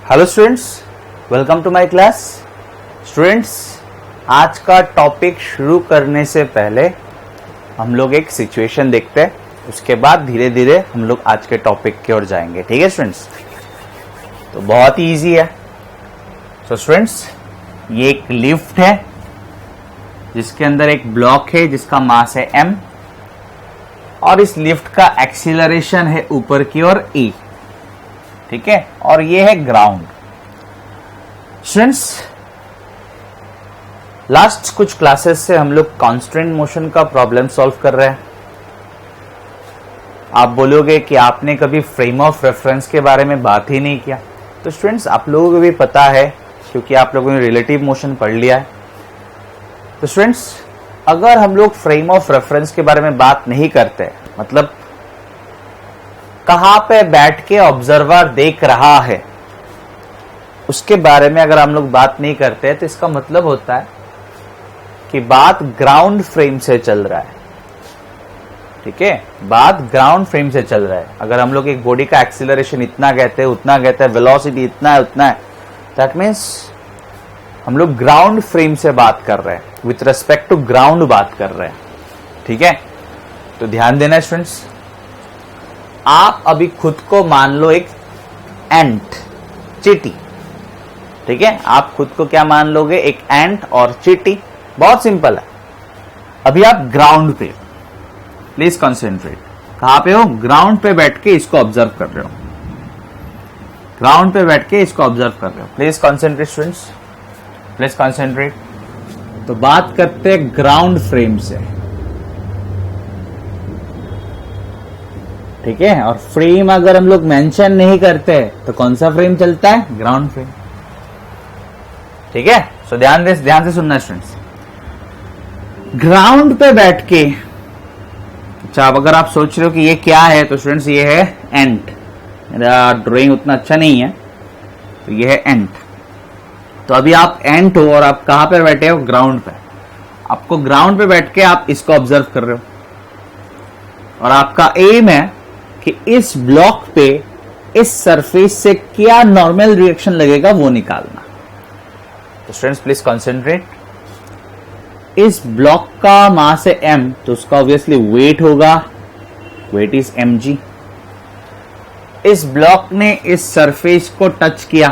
Hello students, welcome to my class. Students, आज का topic शुरू करने से पहले हम लोग एक सिचुएशन देखते हैं, उसके बाद धीरे धीरे हम लोग आज के टॉपिक की ओर जाएंगे। ठीक है स्टूडेंट्स? तो बहुत ही इजी है। तो स्टूडेंट्स, ये एक लिफ्ट है जिसके अंदर एक ब्लॉक है जिसका मास है m, और इस लिफ्ट का एक्सीलरेशन है ऊपर की ओर e। ठीक है, और ये है ग्राउंड। स्टूडेंट्स, लास्ट कुछ क्लासेस से हम लोग कांस्टेंट मोशन का प्रॉब्लम सॉल्व कर रहे हैं। आप बोलोगे कि आपने कभी फ्रेम ऑफ रेफरेंस के बारे में बात ही नहीं किया। तो स्टूडेंट्स, आप लोगों को भी पता है क्योंकि आप लोगों ने रिलेटिव मोशन पढ़ लिया है। तो स्टूडेंट्स, अगर हम लोग फ्रेम ऑफ रेफरेंस के बारे में बात नहीं करते, मतलब कहां पे बैठ के ऑब्जर्वर देख रहा है, उसके बारे में अगर हम लोग बात नहीं करते तो इसका मतलब होता है कि बात ग्राउंड फ्रेम से चल रहा है। ठीक है, बात ग्राउंड फ्रेम से चल रहा है। अगर हम लोग एक बॉडी का एक्सीलरेशन इतना कहते हैं, उतना कहते हैं, वेलोसिटी इतना है, उतना है, दैट मीन्स हम लोग ग्राउंड फ्रेम से बात कर रहे हैं, विथ रेस्पेक्ट टू ग्राउंड बात कर रहे हैं। ठीक है, तो ध्यान देना स्टूडेंट्स। आप अभी खुद को मान लो एक एंट, चींटी। ठीक है, आप खुद को क्या मान लोगे? एक एंट और चींटी। बहुत सिंपल है। अभी आप ग्राउंड पे, प्लीज कंसेंट्रेट। कहां पे हो? ग्राउंड पे बैठ के इसको ऑब्जर्व कर रहे हो। ग्राउंड पे बैठ के इसको ऑब्जर्व कर रहे हो। Please concentrate students, please concentrate. तो बात करते हैं ग्राउंड फ्रेम से। ठीक है, और फ्रेम अगर हम लोग मेंशन नहीं करते तो कौन सा फ्रेम चलता है? Ground frame. ठीक है, सो ध्यान से सुनना स्टूडेंट्स। ग्राउंड पे बैठ के, अच्छा, अब अगर आप सोच रहे हो कि ये क्या है, तो स्टूडेंट्स ये है एंट। मेरा ड्राइंग उतना अच्छा नहीं है, तो ये है एंट। तो अभी आप एंट हो और आप कहां पे बैठे हो? ग्राउंड पे। आपको ग्राउंड पे बैठ के आप इसको ऑब्जर्व कर रहे हो, और आपका एम है कि इस ब्लॉक पे, इस सरफेस से क्या नॉर्मल रिएक्शन लगेगा वो निकालना। तो स्टूडेंट्स प्लीज कंसेंट्रेट। इस ब्लॉक का मास है m, तो उसका ऑब्वियसली वेट होगा, वेट इज mg। इस ब्लॉक ने इस सरफेस को टच किया,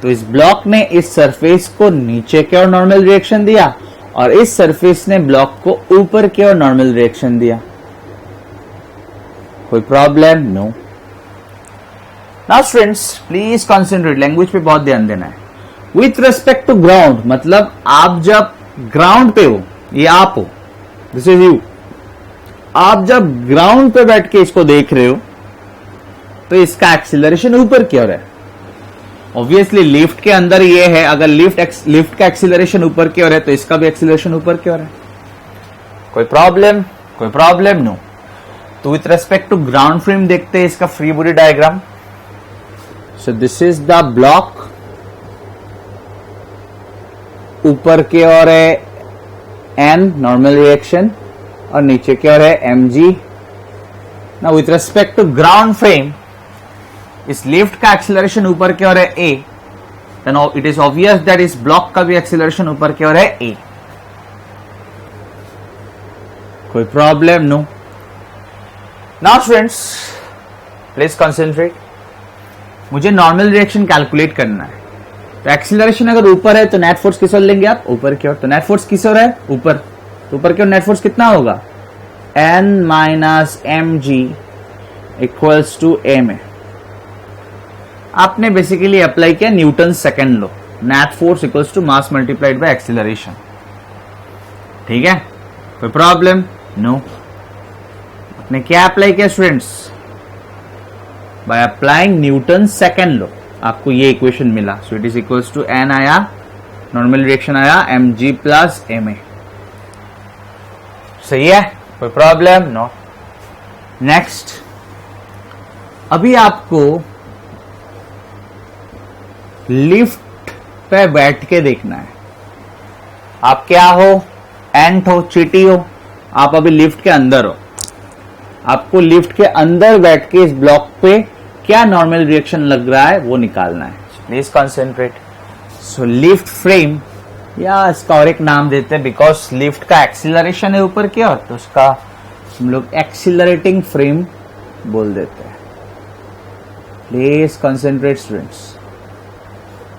तो इस ब्लॉक ने इस सरफेस को नीचे की ओर नॉर्मल रिएक्शन दिया, और इस सरफेस ने ब्लॉक को ऊपर की ओर नॉर्मल रिएक्शन दिया। कोई problem? No. Now students please concentrate, language पे बहुत ध्यान देना है। विथ रेस्पेक्ट टू ग्राउंड, मतलब आप जब ग्राउंड पे हो, ये आप हो, दिस इज यू। आप जब ग्राउंड पे बैठ के इसको देख रहे हो तो इसका एक्सीलरेशन ऊपर की ओर है। ऑब्वियसली लिफ्ट के अंदर ये है, अगर लिफ्ट का एक्सीलरेशन ऊपर की ओर है तो इसका भी एक्सीलरेशन ऊपर की ओर है। कोई प्रॉब्लम? कोई प्रॉब्लम? नो। तो with respect to ground frame देखते हैं इसका free body diagram. So this is the block, ऊपर की ओर है एन नॉर्मल रिएक्शन, और नीचे की ओर है mg। Now with respect to ground frame, इस लिफ्ट का एक्सीलरेशन ऊपर की ओर है a, then it is obvious that इस ब्लॉक का भी एक्सीलरेशन ऊपर की ओर है a। कोई problem? No. Now students please concentrate. मुझे नॉर्मल रिएक्शन कैलकुलेट करना है। तो एक्सीलरेशन अगर ऊपर है तो नेट फोर्स किस ओर लेंगे आप? ऊपर की ओर। तो नेट फोर्स किस ओर है? ऊपर। तो ऊपर की ओर नेट फोर्स कितना होगा? n minus mg equals to m। आपने बेसिकली अप्लाई किया Newton second law, net force equals to mass multiplied by acceleration. ठीक है, कोई प्रॉब्लम? नो। आपने क्या अप्लाई किया students? By applying Newton second law आपको ये इक्वेशन मिला। So it is equals to n आया, नॉर्मल रिएक्शन आया mg प्लस ma। सही है, कोई प्रॉब्लम? नो। नेक्स्ट, अभी आपको लिफ्ट पे बैठ के देखना है। आप क्या हो? एंट हो, चींटी हो। आप अभी लिफ्ट के अंदर हो। आपको लिफ्ट के अंदर बैठ के इस ब्लॉक पे क्या नॉर्मल रिएक्शन लग रहा है वो निकालना है। Please concentrate. So lift frame, या इसका और एक नाम देते हैं बिकॉज लिफ्ट का एक्सीलरेशन है ऊपर की ओर, तो उसका हम लोग एक्सीलरेटिंग फ्रेम बोल देते हैं। Please concentrate students,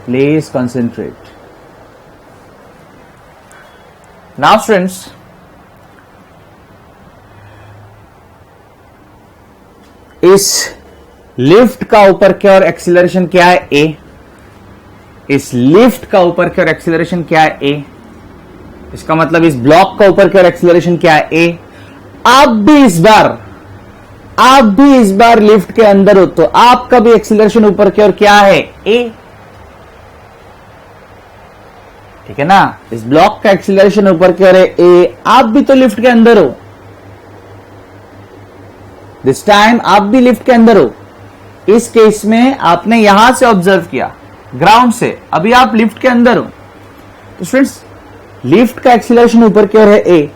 please concentrate. Now students, इस लिफ्ट का ऊपर की ओर एक्सीलरेशन क्या है? ए। इस लिफ्ट का ऊपर की ओर एक्सीलरेशन क्या है? ए। इसका मतलब इस ब्लॉक का ऊपर की ओर एक्सीलरेशन क्या है? ए। आप भी इस बार लिफ्ट के अंदर हो तो आपका भी एक्सीलरेशन ऊपर की ओर क्या है? ए। ठीक है ना? इस ब्लॉक का एक्सीलरेशन ऊपर की ओर है ए, आप भी तो लिफ्ट के अंदर हो। दिस टाइम आप भी लिफ्ट के अंदर हो। इस केस में आपने यहां से ऑब्जर्व किया, ग्राउंड से, अभी आप लिफ्ट के अंदर हो। तो स्टूडेंट्स, लिफ्ट का एक्सीलरेशन ऊपर की ओर है ए,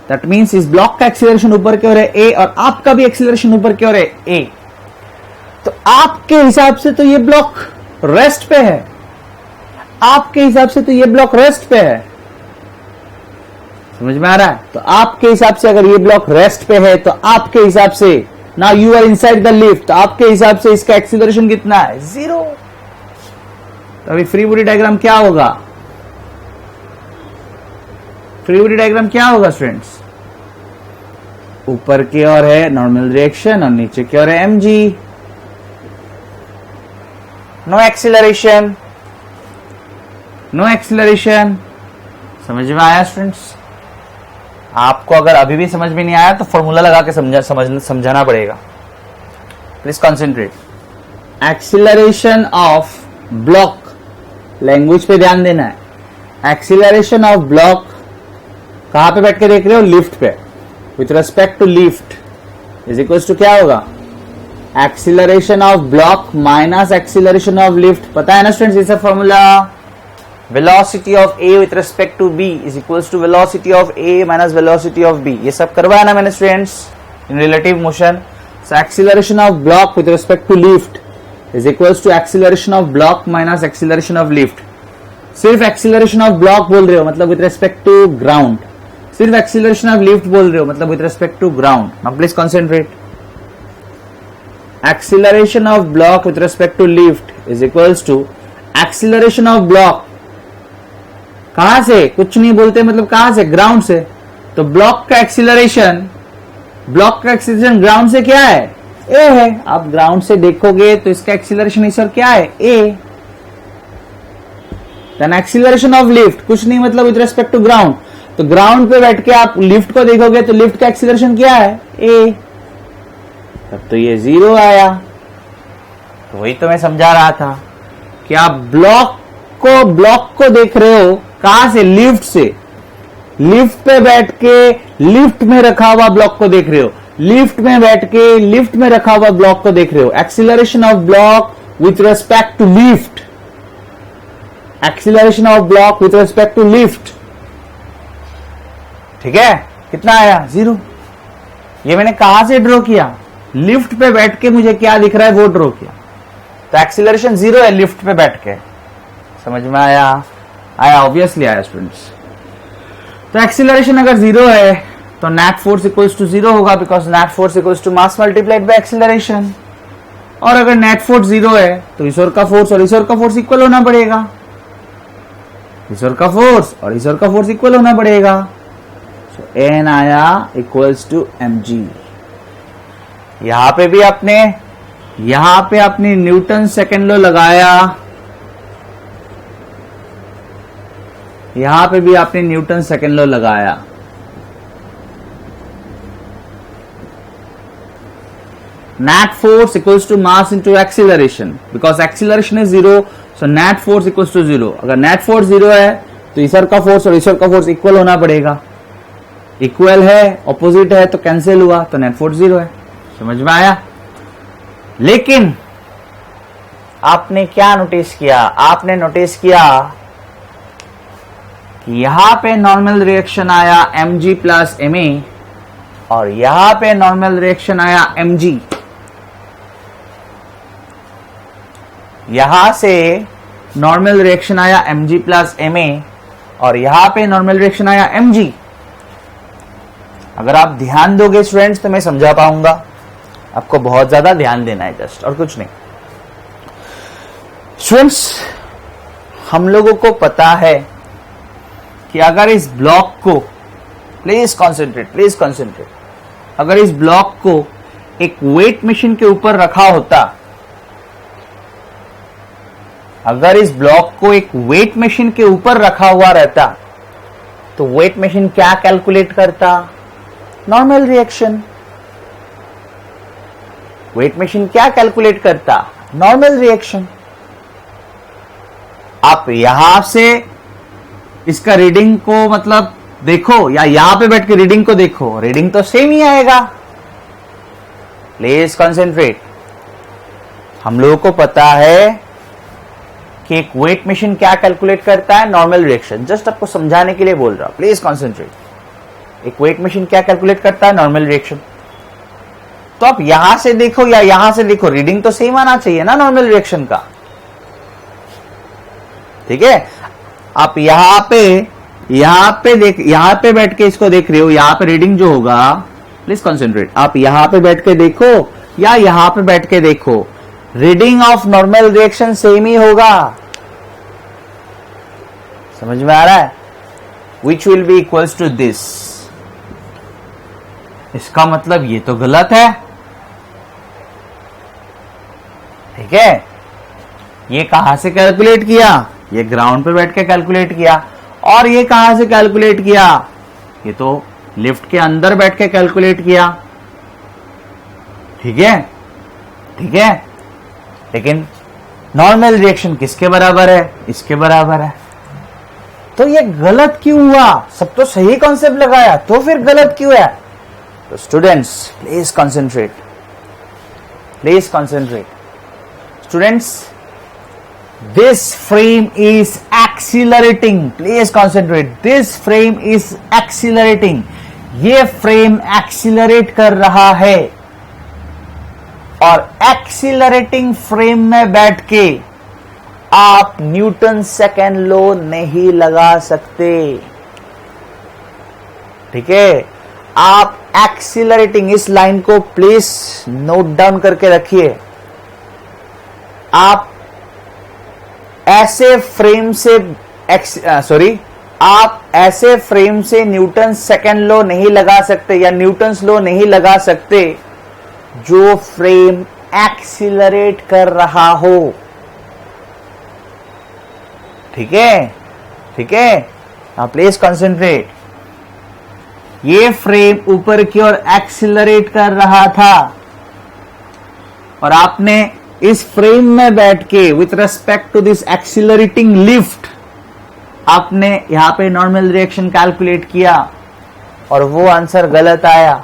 दैट मींस इस ब्लॉक का एक्सीलरेशन ऊपर की ओर है ए और आपका भी एक्सीलरेशन ऊपर की ओर है ए। तो आपके हिसाब से तो ये ब्लॉक रेस्ट पे है, आपके हिसाब से तो ये ब्लॉक रेस्ट पे है। समझ में आ रहा है? तो आपके हिसाब से अगर ये ब्लॉक रेस्ट पे है तो आपके हिसाब से, now you are inside the lift, तो आपके हिसाब से इसका एक्सीलरेशन कितना है? 0। तो अभी फ्री बॉडी डायग्राम क्या होगा? फ्री बॉडी डायग्राम क्या होगा स्टूडेंट्स? ऊपर की ओर है नॉर्मल रिएक्शन और नीचे की ओर है mg, no acceleration, no acceleration. समझ में आया स्टूडेंट्स? आपको अगर अभी भी समझ में नहीं आया तो फॉर्मूला लगा के समझाना पड़ेगा। Please concentrate. Acceleration of block, language पे ध्यान देना है। एक्सीलरेशन ऑफ ब्लॉक कहां पे बैठ के देख रहे हो? लिफ्ट पे। With respect to lift is equal to क्या होगा? Acceleration of block minus acceleration of lift. पता है ना स्टूडेंट्स ये सब formula? velocity of A with respect to B is equals to velocity of A minus velocity of B. ये सब करवाया ना मैंने students in relative motion. So acceleration of block with respect to lift is equals to acceleration of block minus acceleration of lift. सिर्फ acceleration of block बोल रहे हो मतलब with respect to ground. सिर्फ acceleration of lift बोल रहे हो मतलब with respect to ground. Now please concentrate. Acceleration of block with respect to lift is equals to acceleration of block कहां से? कुछ नहीं बोलते मतलब कहां से? ग्राउंड से। तो ब्लॉक का एक्सीलरेशन ग्राउंड से क्या है? ए है। आप ग्राउंड से देखोगे तो इसका एक्सीलरेशन इस ओर क्या है? ए। देन एक्सीलरेशन ऑफ लिफ्ट कुछ नहीं मतलब विद रिस्पेक्ट टू ग्राउंड, तो ग्राउंड पे बैठ के आप लिफ्ट को देखोगे तो लिफ्ट का एक्सीलरेशन क्या है? ए। तब तो ये 0 आया। तो वही तो मैं समझा रहा था कि आप ब्लॉक को देख रहे हो कहां से? लिफ्ट से। लिफ्ट पे बैठ के लिफ्ट में रखा हुआ ब्लॉक को देख रहे हो, लिफ्ट में बैठ के लिफ्ट में रखा हुआ ब्लॉक को देख रहे हो। Acceleration of block with respect to lift, acceleration of block with respect to lift. ठीक है? कितना आया? 0। ये मैंने कहां से ड्रॉ किया? लिफ्ट पे बैठ के मुझे क्या दिख रहा है वो ड्रॉ किया। तो एक्सीलरेशन 0 है लिफ्ट पे बैठ के। समझ में आया? ऑब्वियसली आया स्टूडेंट्स। तो एक्सीलरेशन अगर 0 है तो नेट फोर्स इक्वल्स टू 0 होगा because net force equals to mass multiplied by acceleration. और अगर नेट फोर्स 0 है तो इस ओर का फोर्स और इस ओर का फोर्स इक्वल होना पड़ेगा। इस ओर का फोर्स और इस ओर का फोर्स इक्वल होना पड़ेगा। सो एन आया इक्वल्स टू mg। यहां पे आपने न्यूटन सेकेंड लॉ लगाया, यहां पे भी आपने न्यूटन सेकेंड लॉ लगाया। Net force equals to mass into acceleration, because acceleration is 0, so net force equals to 0। अगर नेट फोर्स 0 है तो ईश्वर का फोर्स और ईश्वर का फोर्स इक्वल होना पड़ेगा। इक्वल है, ऑपोजिट है तो कैंसिल हुआ, तो नेट फोर्स 0 है। समझ में आया? लेकिन आपने क्या नोटिस किया? आपने नोटिस किया कि यहां पे नॉर्मल रिएक्शन आया mg प्लस ma और यहां पे नॉर्मल रिएक्शन आया mg। यहां से नॉर्मल रिएक्शन आया mg प्लस ma और यहां पे नॉर्मल रिएक्शन आया mg। अगर आप ध्यान दोगे स्टूडेंट्स तो मैं समझा पाऊंगा। आपको बहुत ज्यादा ध्यान देना है जस्ट, और कुछ नहीं। स्टूडेंट्स, हम लोगों को पता है कि अगर इस ब्लॉक को, प्लीज कंसंट्रेट, अगर इस ब्लॉक को एक वेट मशीन के ऊपर रखा होता, अगर इस ब्लॉक को एक वेट मशीन के ऊपर रखा हुआ रहता तो वेट मशीन क्या कैलकुलेट करता? Normal reaction. वेट मशीन क्या कैलकुलेट करता? Normal reaction. आप यहां से इसका रीडिंग को मतलब देखो या यहां पे बैठ के रीडिंग को देखो, रीडिंग तो सेम ही आएगा। Please concentrate. हम लोगों को पता है कि एक वेट मशीन क्या कैलकुलेट करता है? Normal reaction. जस्ट आपको समझाने के लिए बोल रहा हूं, प्लीज कंसंट्रेट। एक वेट मशीन क्या कैलकुलेट करता है? Normal reaction. तो आप यहां से देखो या यहां से देखो, रीडिंग तो सेम आना चाहिए ना नॉर्मल रिएक्शन का। ठीक है, आप यहां पे बैठ के इसको देख रहे हो, यहां पे रीडिंग जो होगा, प्लीज कंसंट्रेट। आप यहां पे बैठ के देखो या यहां पे बैठ के देखो, reading of normal reaction same ही होगा। समझ में आ रहा है? Which will be equals to this. इसका मतलब ये तो गलत है। ठीक है, ये कहां से कैलकुलेट किया? ये ग्राउंड पे बैठ के कैलकुलेट किया। और ये कहां से कैलकुलेट किया? ये तो लिफ्ट के अंदर बैठ के कैलकुलेट किया। ठीक है, ठीक है, लेकिन नॉर्मल रिएक्शन किसके बराबर है? इसके बराबर है। तो ये गलत क्यों हुआ? सब तो सही कॉन्सेप्ट लगाया, तो फिर गलत क्यों है? तो students please concentrate, students, this frame is accelerating. Please concentrate. This frame is accelerating. ये फ्रेम एक्सीलरेट कर रहा है और एक्सीलरेटिंग फ्रेम में बैठ के आप न्यूटन सेकेंड लॉ नहीं लगा सकते। ठीक है, आप एक्सीलरेटिंग, इस लाइन को प्लीज नोट डाउन करके रखिए। आप ऐसे फ्रेम से आप ऐसे फ्रेम से न्यूटन सेकेंड लॉ नहीं लगा सकते या न्यूटन्स लॉ नहीं लगा सकते जो फ्रेम एक्सीलरेट कर रहा हो। ठीक है, ठीक है, प्लीज कंसंट्रेट। ये फ्रेम ऊपर की ओर एक्सीलरेट कर रहा था और आपने इस फ्रेम में बैठ के with respect to this accelerating lift आपने यहां पे नॉर्मल रिएक्शन कैलकुलेट किया और वो आंसर गलत आया।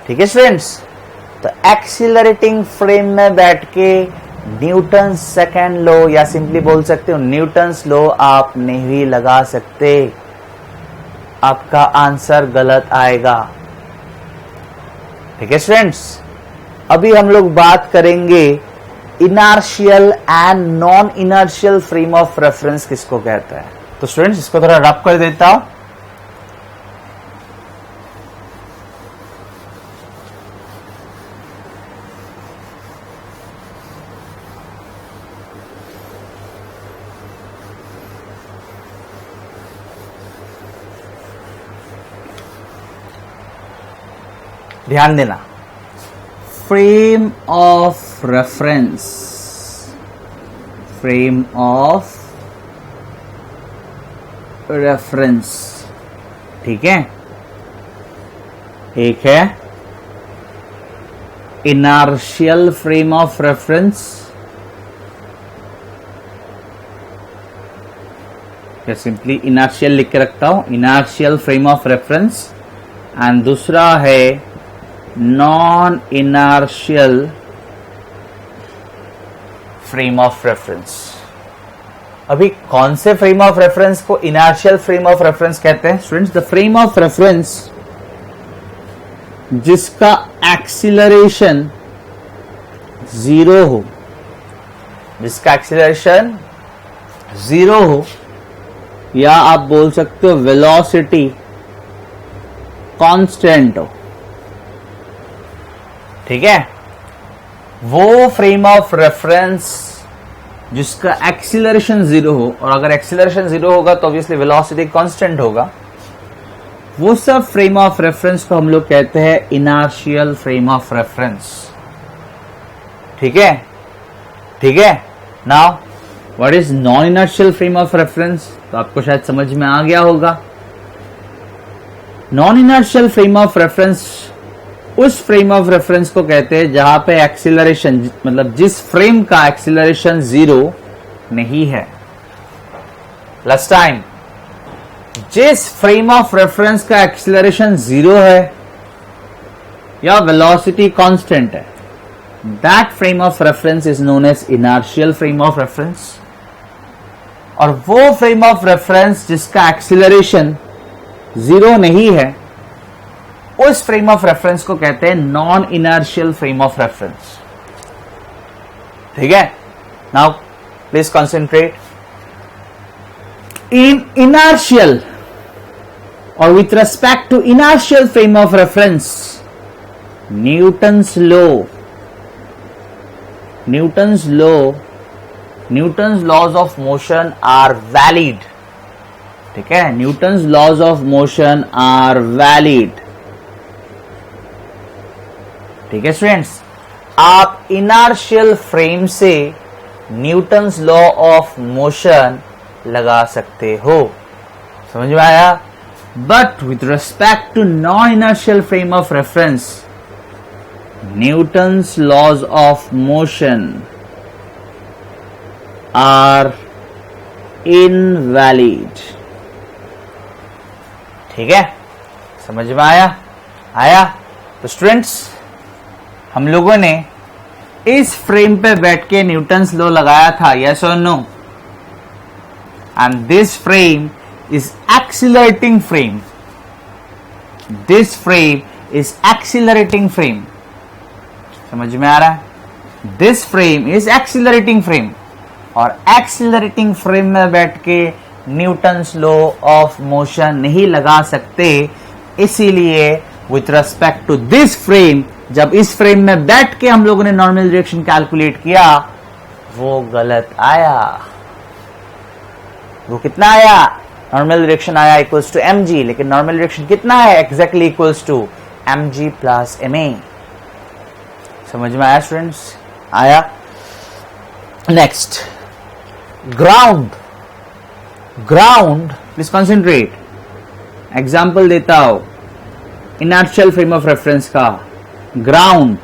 ठीक है स्टूडेंट्स, तो एक्सीलरेटिंग फ्रेम में बैठ के न्यूटन सेकेंड लॉ या सिंपली बोल सकते हो न्यूटन्स लॉ आप नहीं लगा सकते। आपका आंसर गलत आएगा। ठीक है स्टूडेंट्स, अभी हम लोग बात करेंगे inertial and non inertial frame of reference किसको कहता है। तो स्टूडेंट्स इसको थोड़ा रब कर देता हूं। ध्यान देना, frame of reference, frame of reference. ठीक है, एक है इनर्शियल फ्रेम ऑफ रेफरेंस, या सिंपली इनर्शियल लिख के रखता हूं, inertial frame of reference. And दूसरा है non inertial frame of reference. अभी कौन से फ्रेम ऑफ रेफरेंस को इनर्शियल फ्रेम ऑफ रेफरेंस कहते हैं students? The frame of reference जिसका एक्सीलरेशन 0 हो, जिसका एक्सीलरेशन 0 हो, या आप बोल सकते हो वेलोसिटी कांस्टेंट हो, ठीक है, वो फ्रेम ऑफ रेफरेंस जिसका एक्सीलरेशन 0 हो, और अगर एक्सीलरेशन 0 होगा तो ऑब्वियसली वेलोसिटी कांस्टेंट होगा, वो सब फ्रेम ऑफ रेफरेंस को हम लोग कहते हैं इनर्शियल फ्रेम ऑफ रेफरेंस। ठीक है, ठीक है। Now what is non inertial frame of reference, तो आपको शायद समझ में आ गया होगा। Non inertial frame of reference उस फ्रेम ऑफ रेफरेंस को कहते हैं जहां पे एक्सीलरेशन, मतलब जिस फ्रेम का एक्सीलरेशन 0 नहीं है। लास्ट टाइम, जिस फ्रेम ऑफ रेफरेंस का एक्सीलरेशन 0 है या वेलोसिटी कांस्टेंट है, that frame of reference is known as inertial frame of reference. और वो फ्रेम ऑफ रेफरेंस जिसका एक्सीलरेशन 0 नहीं है, उस फ्रेम ऑफ रेफरेंस को कहते हैं non inertial frame of reference. ठीक है, now please concentrate. In inertial or with respect to inertial frame of reference, Newton's laws of motion are valid. ठीक है, Newton's laws of motion are valid. ठीक है students, आप inertial frame से Newton's law of motion लगा सकते हो, समझ में आया। But with respect to non inertial frame of reference, Newton's laws of motion are invalid. ठीक है, समझ में आया। तो स्टूडेंट्स, हम लोगों ने इस फ्रेम पे बैठ के न्यूटन्स लॉ लगाया था, यस और no? And this frame is accelerating frame. This frame is accelerating frame. समझ में आ रहा है? This frame is accelerating frame. और accelerating frame में बैठ के न्यूटन्स लॉ ऑफ मोशन नहीं लगा सकते, इसीलिए with respect to this frame, जब इस फ्रेम में बैठ के हम लोगों ने नॉर्मल डायरेक्शन कैलकुलेट किया, वो गलत आया। वो कितना आया? नॉर्मल डायरेक्शन आया इक्वल्स टू mg, लेकिन नॉर्मल डायरेक्शन कितना है? Exactly equals to mg plus ma। समझ में आया स्टूडेंट्स? आया। Next, ground. Please concentrate. Example देता हूं इनर्शियल फ्रेम ऑफ रेफरेंस का। ग्राउंड,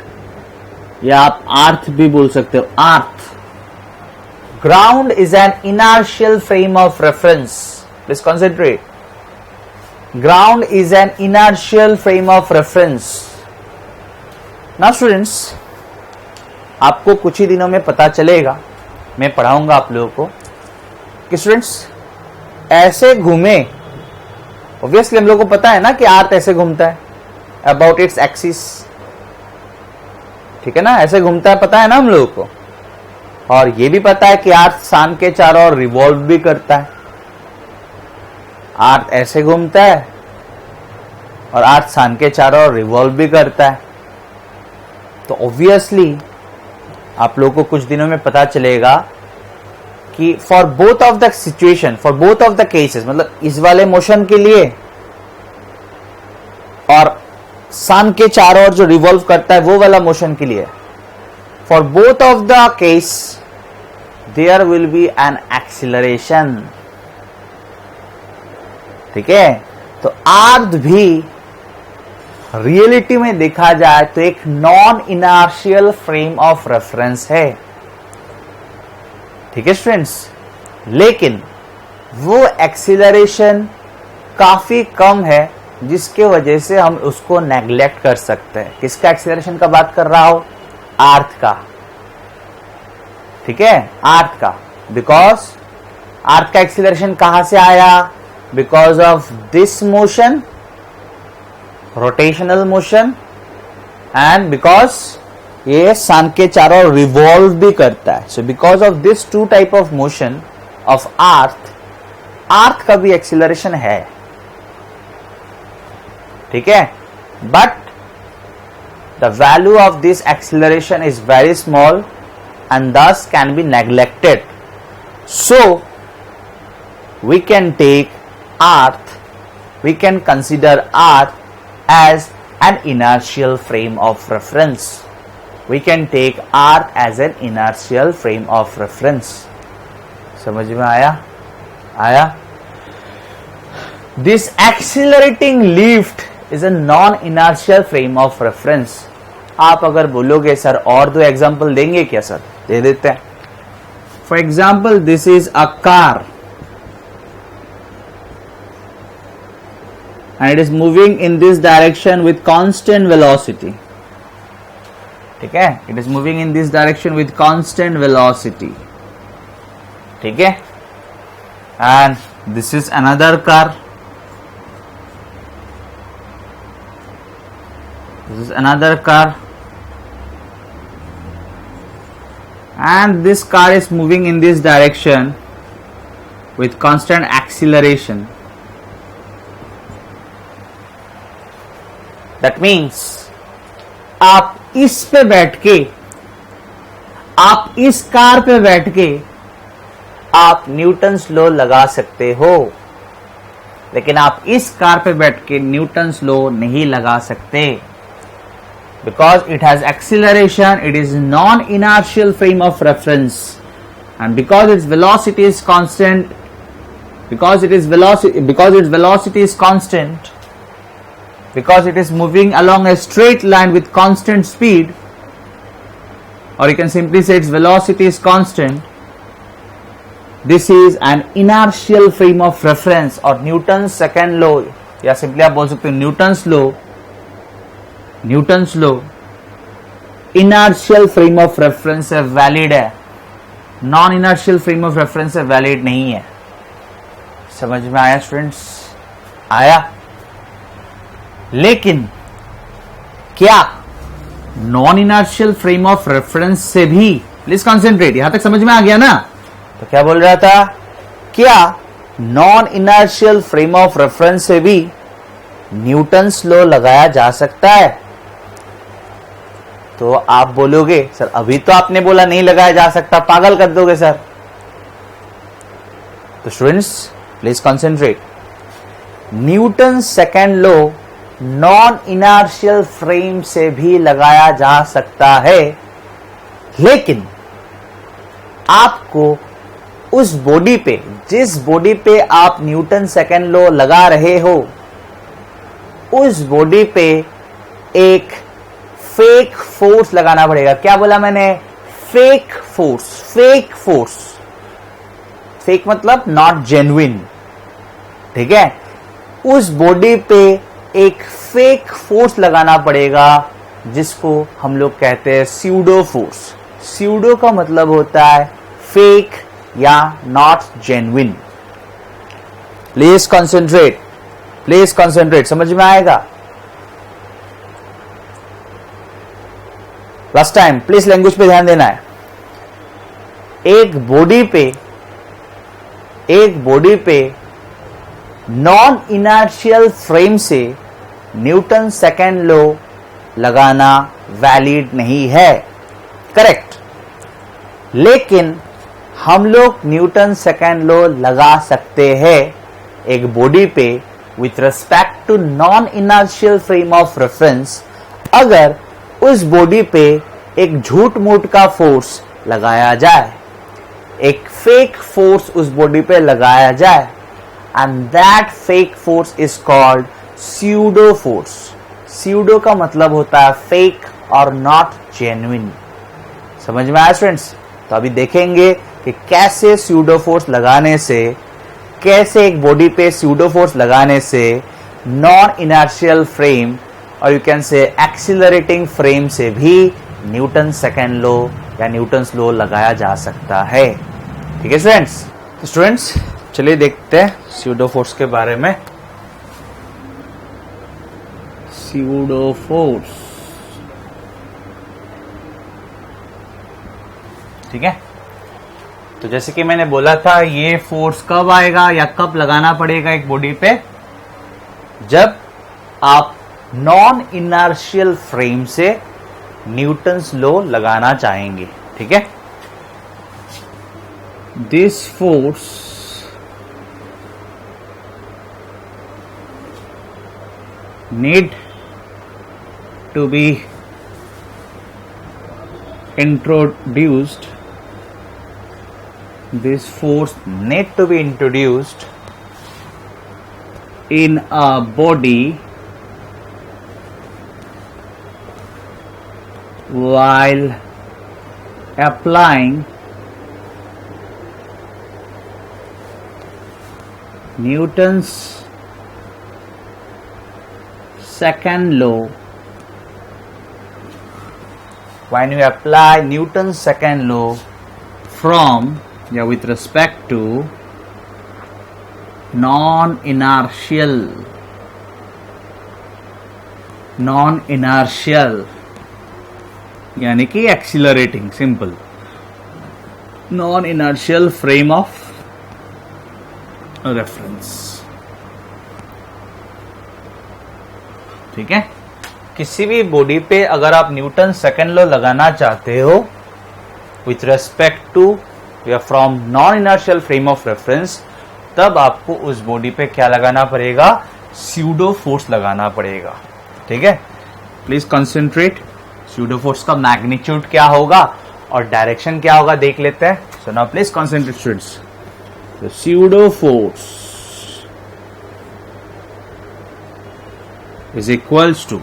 या आप अर्थ भी बोल सकते हो, अर्थ। Ground is an inertial frame of reference. Please concentrate. Ground is an inertial frame of reference. Now students, आपको कुछ ही दिनों में पता चलेगा, मैं पढ़ाऊंगा आप लोगों को कि स्टूडेंट्स ऐसे घूमे, ऑब्वियसली हम लोगों को पता है ना कि अर्थ ऐसे घूमता है अबाउट इट्स एक्सिस। ठीक है ना, ऐसे घूमता है, पता है ना हम लोगों को। और ये भी पता है कि अर्थ सन के चारों ओर रिवॉल्व भी करता है। अर्थ ऐसे घूमता है और अर्थ सन के चारों ओर रिवॉल्व भी करता है। तो ऑब्वियसली आप लोगों को कुछ दिनों में पता चलेगा कि for both of the situation, for both of the cases, मतलब इस वाले मोशन के लिए और सन के चारों ओर जो रिवॉल्व करता है वो वाला मोशन के लिए, for both of the case there will be an acceleration। ठीक है, तो अर्थ भी रियलिटी में देखा जाए तो एक non inertial frame of reference है। ठीक है स्टूडेंट्स, लेकिन वो एक्सीलरेशन काफी कम है, जिसके वजह से हम उसको नेग्लेक्ट कर सकते हैं। किसका एक्सीलरेशन का बात कर रहा हूं? अर्थ का। ठीक है, अर्थ का। बिकॉज अर्थ का एक्सीलरेशन कहां से आया? Because of this motion, rotational motion, and because ये सन के चारों ओर रिवॉल्व भी करता है. So because of this two type of motion of earth का भी एक्सीलरेशन है. ठीक है, but the value of this acceleration is very small and thus can be neglected. So we can take earth, we can consider earth as an inertial frame of reference. We can take earth as an inertial frame of reference. समझ में आया? This accelerating lift is a non-inertial frame of reference. आप अगर बोलोगे sir और दो example देंगे क्या सर? दे देते हैं. For example this is a car and it is moving in this direction with constant velocity. ठीक है, it is moving in this direction with constant velocity. ठीक है, and this is another car. This is another car, and this car is moving in this direction with constant acceleration. That means आप इस पे बैठ के, आप इस car पे बैठ के आप न्यूटन्स लॉ लगा सकते हो, लेकिन आप इस कार पे बैठ के न्यूटन्स लॉ नहीं लगा सकते. Because it has acceleration, it is non-inertial frame of reference, and because its velocity is constant, because its velocity is constant, because it is moving along a straight line with constant speed, or you can simply say its velocity is constant. This is an inertial frame of reference, or Newton's second law, या simply आप बोल सकते हो Newton's law inertial frame of reference से valid है, non inertial frame of reference से valid नहीं है. समझ में आया स्टूडेंट्स? आया. लेकिन क्या non inertial frame of reference से भी, प्लीज कॉन्सेंट्रेट, यहां तक समझ में आ गया ना? तो क्या बोल रहा था, क्या non inertial frame of reference से भी न्यूटन्स लॉ लगाया जा सकता है? तो आप बोलोगे सर अभी तो आपने बोला नहीं लगाया जा सकता, पागल कर दोगे सर. तो students please concentrate. Newton second law non inertial frame से भी लगाया जा सकता है, लेकिन आपको उस बॉडी पे, जिस बॉडी पे आप न्यूटन सेकेंड लॉ लगा रहे हो, उस बॉडी पे एक फेक फोर्स लगाना पड़ेगा. क्या बोला मैंने? Fake force. फेक मतलब नॉट जेन्युइन. ठीक है, उस बॉडी पे एक फेक फोर्स लगाना पड़ेगा जिसको हम लोग कहते हैं स्यूडो फोर्स. स्यूडो का मतलब होता है फेक या नॉट जेन्युइन. प्लीज कंसंट्रेट, समझ में आएगा? लास्ट टाइम प्लीज लैंग्वेज पे ध्यान देना है. एक बॉडी पे नॉन इनर्शियल फ्रेम से न्यूटन सेकेंड लॉ लगाना वैलिड नहीं है, करेक्ट. लेकिन हम लोग न्यूटन सेकेंड लॉ लगा सकते हैं एक बॉडी पे with respect to non inertial frame of reference, अगर उस बॉडी पे एक झूठ मूठ का फोर्स लगाया जाए, एक फेक फोर्स उस बॉडी पे लगाया जाए, and that fake force is called pseudo force. Pseudo का मतलब होता है फेक और नॉट जेन्युइन. समझ में आया स्टूडेंट्स? तो अभी देखेंगे कि कैसे स्यूडो फोर्स लगाने से, कैसे एक बॉडी पे स्यूडो फोर्स लगाने से नॉन इनर्शियल फ्रेम और यू कैन से एक्सीलरेटिंग फ्रेम से भी न्यूटन सेकेंड लॉ या न्यूटन्स लॉ लगाया जा सकता है. ठीक है स्टूडेंट्स? तो स्टूडेंट्स चलिए देखते हैं स्यूडो फोर्स के बारे में. स्यूडो फोर्स ठीक है। तो जैसे कि मैंने बोला था, ये फोर्स कब आएगा या कब लगाना पड़ेगा एक बॉडी पे, जब आप नॉन इनर्शियल फ्रेम से न्यूटन्स लॉ लगाना चाहेंगे। ठीक है। This force need to be introduced, this force need to be introduced in a body while applying Newton's second law. When you apply Newton's second law with respect to non-inertial यानी कि accelerating, simple, non inertial frame of reference. ठीक है। किसी भी body पे अगर आप Newton second law लगाना चाहते हो विथ रेस्पेक्ट टू या from non inertial frame of reference, तब आपको उस बॉडी पे क्या लगाना पड़ेगा, स्यूडो फोर्स लगाना पड़ेगा। ठीक है। Please concentrate. स्यूडो फोर्स का मैग्नीट्यूड क्या होगा और डायरेक्शन क्या होगा देख लेते हैं। So now please concentrate students. The pseudo force is equals to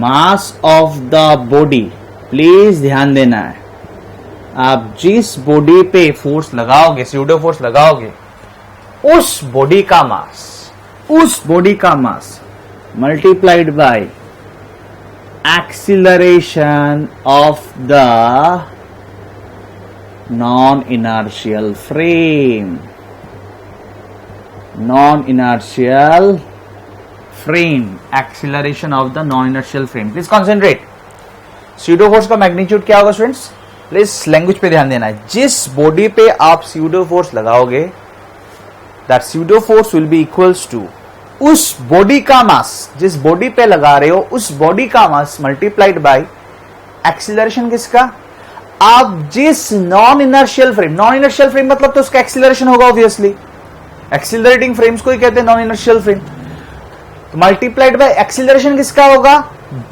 mass of the body। Please ध्यान देना है, आप जिस बॉडी पे फोर्स लगाओगे, स्यूडो फोर्स लगाओगे, उस बॉडी का मास multiplied by acceleration of the non inertial frame. Non-inertial frame, acceleration of the non-inertial frame। Please concentrate. Pseudo force का मैग्नीट्यूड क्या होगा स्टूडेंट्स, प्लीज लैंग्वेज पे ध्यान देना है। जिस बॉडी पे आप स्यूडो फोर्स लगाओगे, that pseudo force will be equals to उस बॉडी का मास, जिस बॉडी पे लगा रहे हो उस बॉडी का मास मल्टीप्लाइड बाय एक्सीलरेशन किसका, आप जिस नॉन इनर्शियल फ्रेम मतलब तो उसका एक्सीलरेशन होगा ऑब्वियसली। एक्सीलरेटिंग फ्रेम्स को ही कहते हैं नॉन इनर्शियल फ्रेम। तो मल्टीप्लाइड बाय एक्सीलरेशन किसका होगा,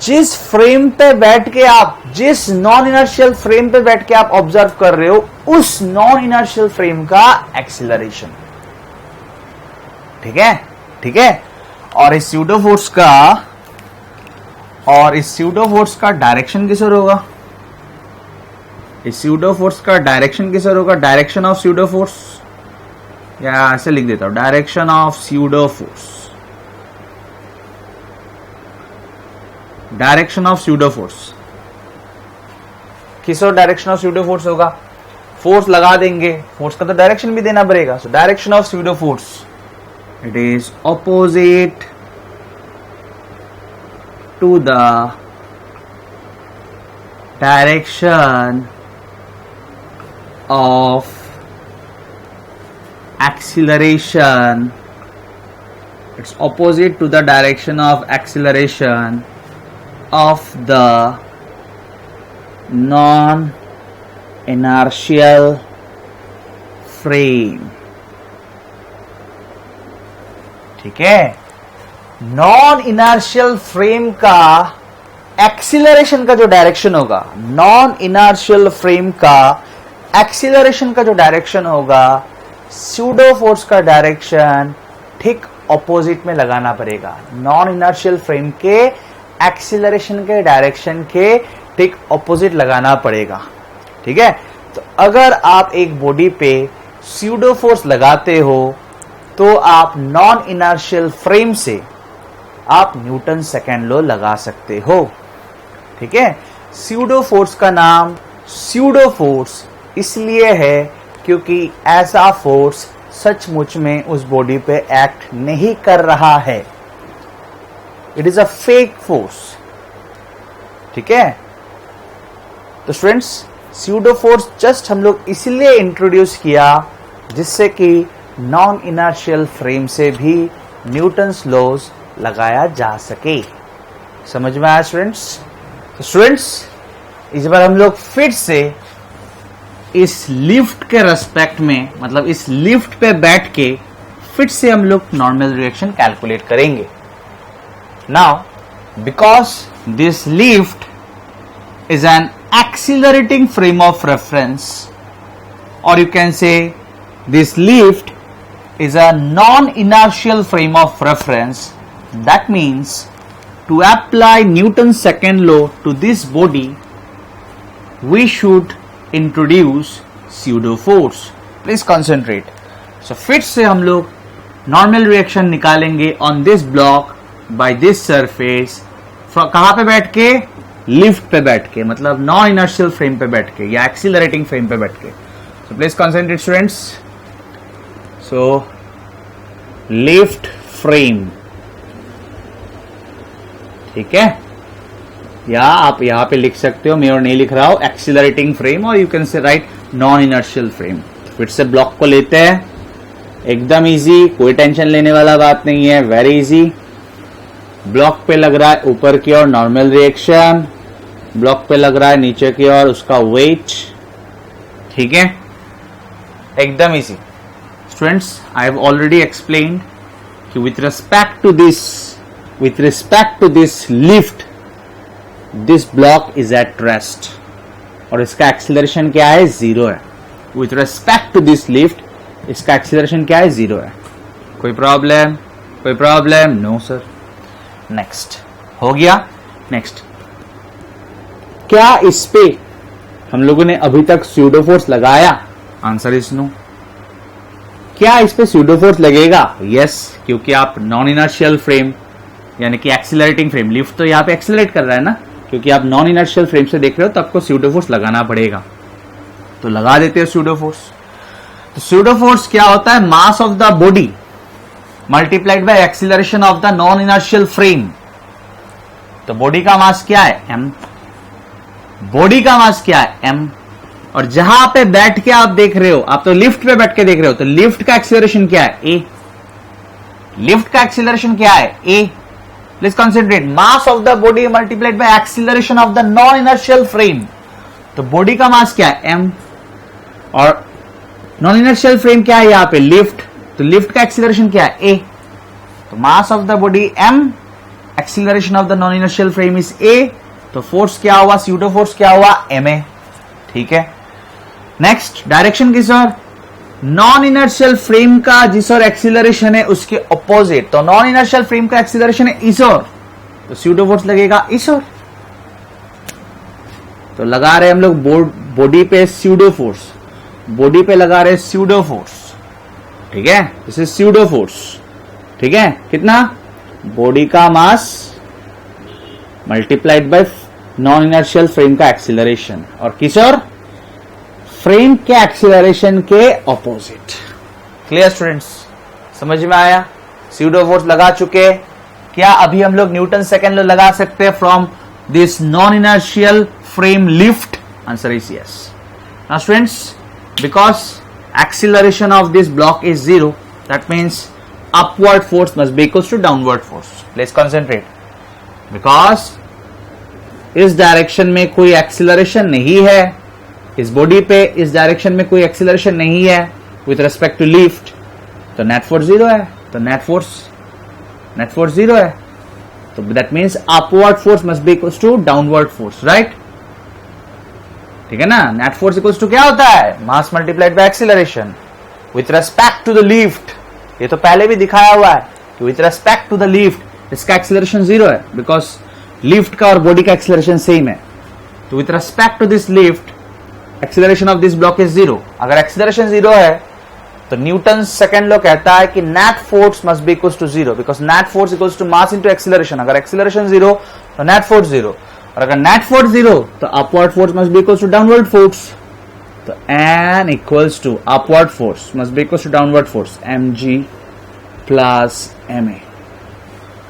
जिस फ्रेम पे बैठ के आप, जिस नॉन इनर्शियल फ्रेम पे बैठ के आप ऑब्जर्व कर रहे हो, उस नॉन इनर्शियल फ्रेम का एक्सीलरेशन। ठीक है। ठीक है। और इस स्यूडो फोर्स का डायरेक्शन किस ओर होगा, इस स्यूडो फोर्स का डायरेक्शन किस ओर होगा, डायरेक्शन ऑफ स्यूडो फोर्स, या ऐसे लिख देता हूं, direction of pseudo force. Direction of pseudo force किस और डायरेक्शन ऑफ स्यूडो फोर्स होगा, फोर्स लगा देंगे, फोर्स का तो डायरेक्शन भी देना पड़ेगा। So direction of pseudo force, it is opposite to the direction of acceleration, it's opposite to the direction of acceleration of the non-inertial frame। ठीक है। नॉन इनर्शियल फ्रेम का एक्सीलरेशन का जो डायरेक्शन होगा, नॉन इनर्शियल फ्रेम का acceleration का जो direction होगा, स्यूडो फोर्स का डायरेक्शन ठीक ऑपोजिट में लगाना पड़ेगा। नॉन इनर्शियल फ्रेम के एक्सीलरेशन के डायरेक्शन के ठीक ऑपोजिट लगाना पड़ेगा। ठीक है। तो अगर आप एक बॉडी पे स्यूडो फोर्स लगाते हो तो आप नॉन इनर्शियल फ्रेम से आप न्यूटन सेकेंड लॉ लगा सकते हो। ठीक है। स्यूडो फोर्स का नाम स्यूडो फोर्स इसलिए है क्योंकि ऐसा फोर्स सचमुच में उस बॉडी पे एक्ट नहीं कर रहा है। It is a fake force. ठीक है। तो स्टूडेंट्स स्यूडो फोर्स जस्ट हम लोग इसलिए इंट्रोड्यूस किया जिससे कि नॉन इनर्शियल फ्रेम से भी न्यूटन्स लॉज लगाया जा सके। समझ में आया स्टूडेंट्स? तो स्टूडेंट्स इस बार हम लोग फिर से इस लिफ्ट के रेस्पेक्ट में, मतलब इस लिफ्ट पे बैठ के फिर से हम लोग नॉर्मल रिएक्शन कैलकुलेट करेंगे। Now because this lift is an accelerating frame of reference, और you can say this lift is a non-inertial frame of reference. That means to apply Newton's second law to this body, we should introduce pseudo force. Please concentrate. So फिर से हम लोग normal reaction निकालेंगे on this block by this surface. कहाँ पे बैठ के? Lift पे बैठ के, मतलब नॉन इनर्शियल फ्रेम पे बैठ के या एक्सीलरेटिंग फ्रेम पे बैठ के। So please concentrate students. So lift frame, ठीक है, या आप यहां पे लिख सकते हो, मैं और नहीं लिख रहा हूं, एक्सीलरेटिंग फ्रेम, और यू कैन से राइट नॉन इनर्शियल फ्रेम। फिर से ब्लॉक को लेते हैं, एकदम इजी, कोई टेंशन लेने वाला बात नहीं है, वेरी इजी। ब्लॉक पे लग रहा है ऊपर की ओर नॉर्मल रिएक्शन, ब्लॉक पे लग रहा है नीचे की ओर उसका वेट, ठीक है, एकदम easy. Students, I have already explained कि with respect to this lift, this block is at rest, और इसका एक्सीलरेशन क्या है? 0 है। With respect to this lift, इसका एक्सीलरेशन क्या है? 0 है। कोई प्रॉब्लम? कोई प्रॉब्लम? No sir. नेक्स्ट हो गया। नेक्स्ट, क्या इस पे हम लोगों ने अभी तक स्यूडो फोर्स लगाया? Answer is no. क्या इस पे स्यूडो फोर्स लगेगा? यस, क्योंकि आप नॉन इनर्शियल फ्रेम यानी कि एक्सीलरेटिंग फ्रेम, लिफ्ट तो यहाँ पे एक्सीलरेट कर रहा है ना, क्योंकि आप नॉन इनर्शियल फ्रेम से देख रहे हो तो आपको स्यूडो फोर्स लगाना पड़ेगा, तो लगा देते हो स्यूडो फोर्स। तो स्यूडो फोर्स क्या होता है? Mass of the body multiplied by acceleration of the non inertial frame. तो बॉडी का मास क्या है? m। बॉडी का मास क्या है? m। और जहां पे बैठ के आप देख रहे हो, आप तो लिफ्ट पे बैठ के देख रहे हो, तो लिफ्ट का एक्सीलरेशन क्या है? a। लिफ्ट का एक्सीलरेशन क्या है? a। Please considerate, mass of the body multiplied by acceleration of the non inertial frame. तो बॉडी का मास क्या है? m। और नॉन इनर्शियल फ्रेम क्या है? यहां पे लिफ्ट, तो लिफ्ट का एक्सीलरेशन क्या है? a। तो mass of the body m, acceleration of the non inertial frame is a, तो फोर्स क्या हुआ? स्यूडो फोर्स क्या हुआ? ma। ठीक है। नेक्स्ट, डायरेक्शन किस ओर? नॉन इनर्शियल फ्रेम का जिस ओर एक्सीलरेशन है उसके ऑपोजिट, तो नॉन इनर्शियल फ्रेम का एक्सीलरेशन है इस ओर, तो स्यूडो फोर्स लगेगा इस ओर। तो लगा रहे हम लोग बॉडी पे स्यूडो फोर्स, बॉडी पे लगा रहे स्यूडो फोर्स, ठीक है, दिस इज स्यूडो फोर्स, ठीक है। कितना? बॉडी का मास multiplied bye non inertial frame का एक्सीलरेशन, और किस ओर? फ्रेम के एक्सीलरेशन के ऑपोजिट। Clear students? समझ में आया? स्यूडो फोर्स लगा चुके। क्या अभी हम लोग न्यूटन सेकेंड लॉ लगा सकते हैं from this non inertial frame lift? Answer is yes. Now students, because acceleration of this block is 0, that means upward force must be equals to downward force. Please concentrate, because इस direction में कोई acceleration नहीं है, इस body पे इस direction में कोई एक्सीलरेशन नहीं है विथ रेस्पेक्ट टू लिफ्ट, तो नेट फोर्स 0 है, तो नेट फोर्स 0 है, तो that means upward force must be equals to downward force, right? ठीक है ना? नेट फोर्स इक्वल्स टू क्या होता है? Mass multiplied by acceleration with respect to the lift. ये तो पहले भी दिखाया हुआ है कि with respect to the lift इसका एक्सीलरेशन 0 है, बिकॉज लिफ्ट का और बॉडी का एक्सीलरेशन सेम है। तो with respect to this lift acceleration of this block is 0। अगर एक्सीलरेशन 0 है तो न्यूटन सेकंड लॉ कहता है कि net force must be equals to 0, because net force equals to mass into acceleration. अगर एक्सीलरेशन 0 तो नेट फोर्स 0, और अगर नेट फोर्स 0 तो upward force must be equals to downward force. तो n equals to upward force must be equals to downward force mg plus ma।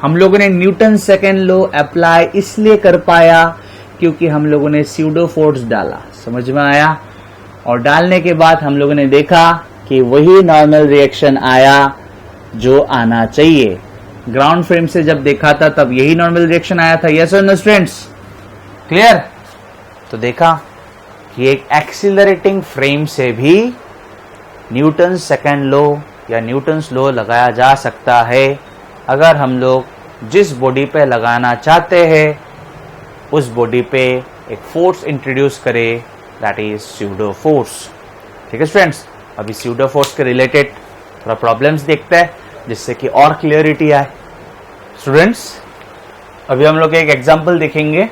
हम लोगों ने Newton second law apply इसलिए कर पाया क्योंकि हम लोगों ने स्यूडो फोर्स डाला। समझ में आया? और डालने के बाद हम लोगों ने देखा कि वही नॉर्मल रिएक्शन आया जो आना चाहिए। ग्राउंड फ्रेम से जब देखा था तब यही नॉर्मल रिएक्शन आया था। यस और नो स्टूडेंट्स? क्लियर? तो देखा कि एक एक्सीलरेटिंग फ्रेम से भी न्यूटन सेकंड लॉ या न्यूटन्स लॉ लगाया जा सकता है अगर हम लोग जिस बॉडी पे लगाना चाहते हैं उस बॉडी पे एक फोर्स इंट्रोड्यूस करें, दैट इज स्यूडो फोर्स। ठीक है स्टूडेंट्स? अभी स्यूडो फोर्स के रिलेटेड थोड़ा प्रॉब्लम्स देखते हैं जिससे कि और क्लियरिटी आए। स्टूडेंट्स, अभी हम लोग एक एग्जांपल देखेंगे।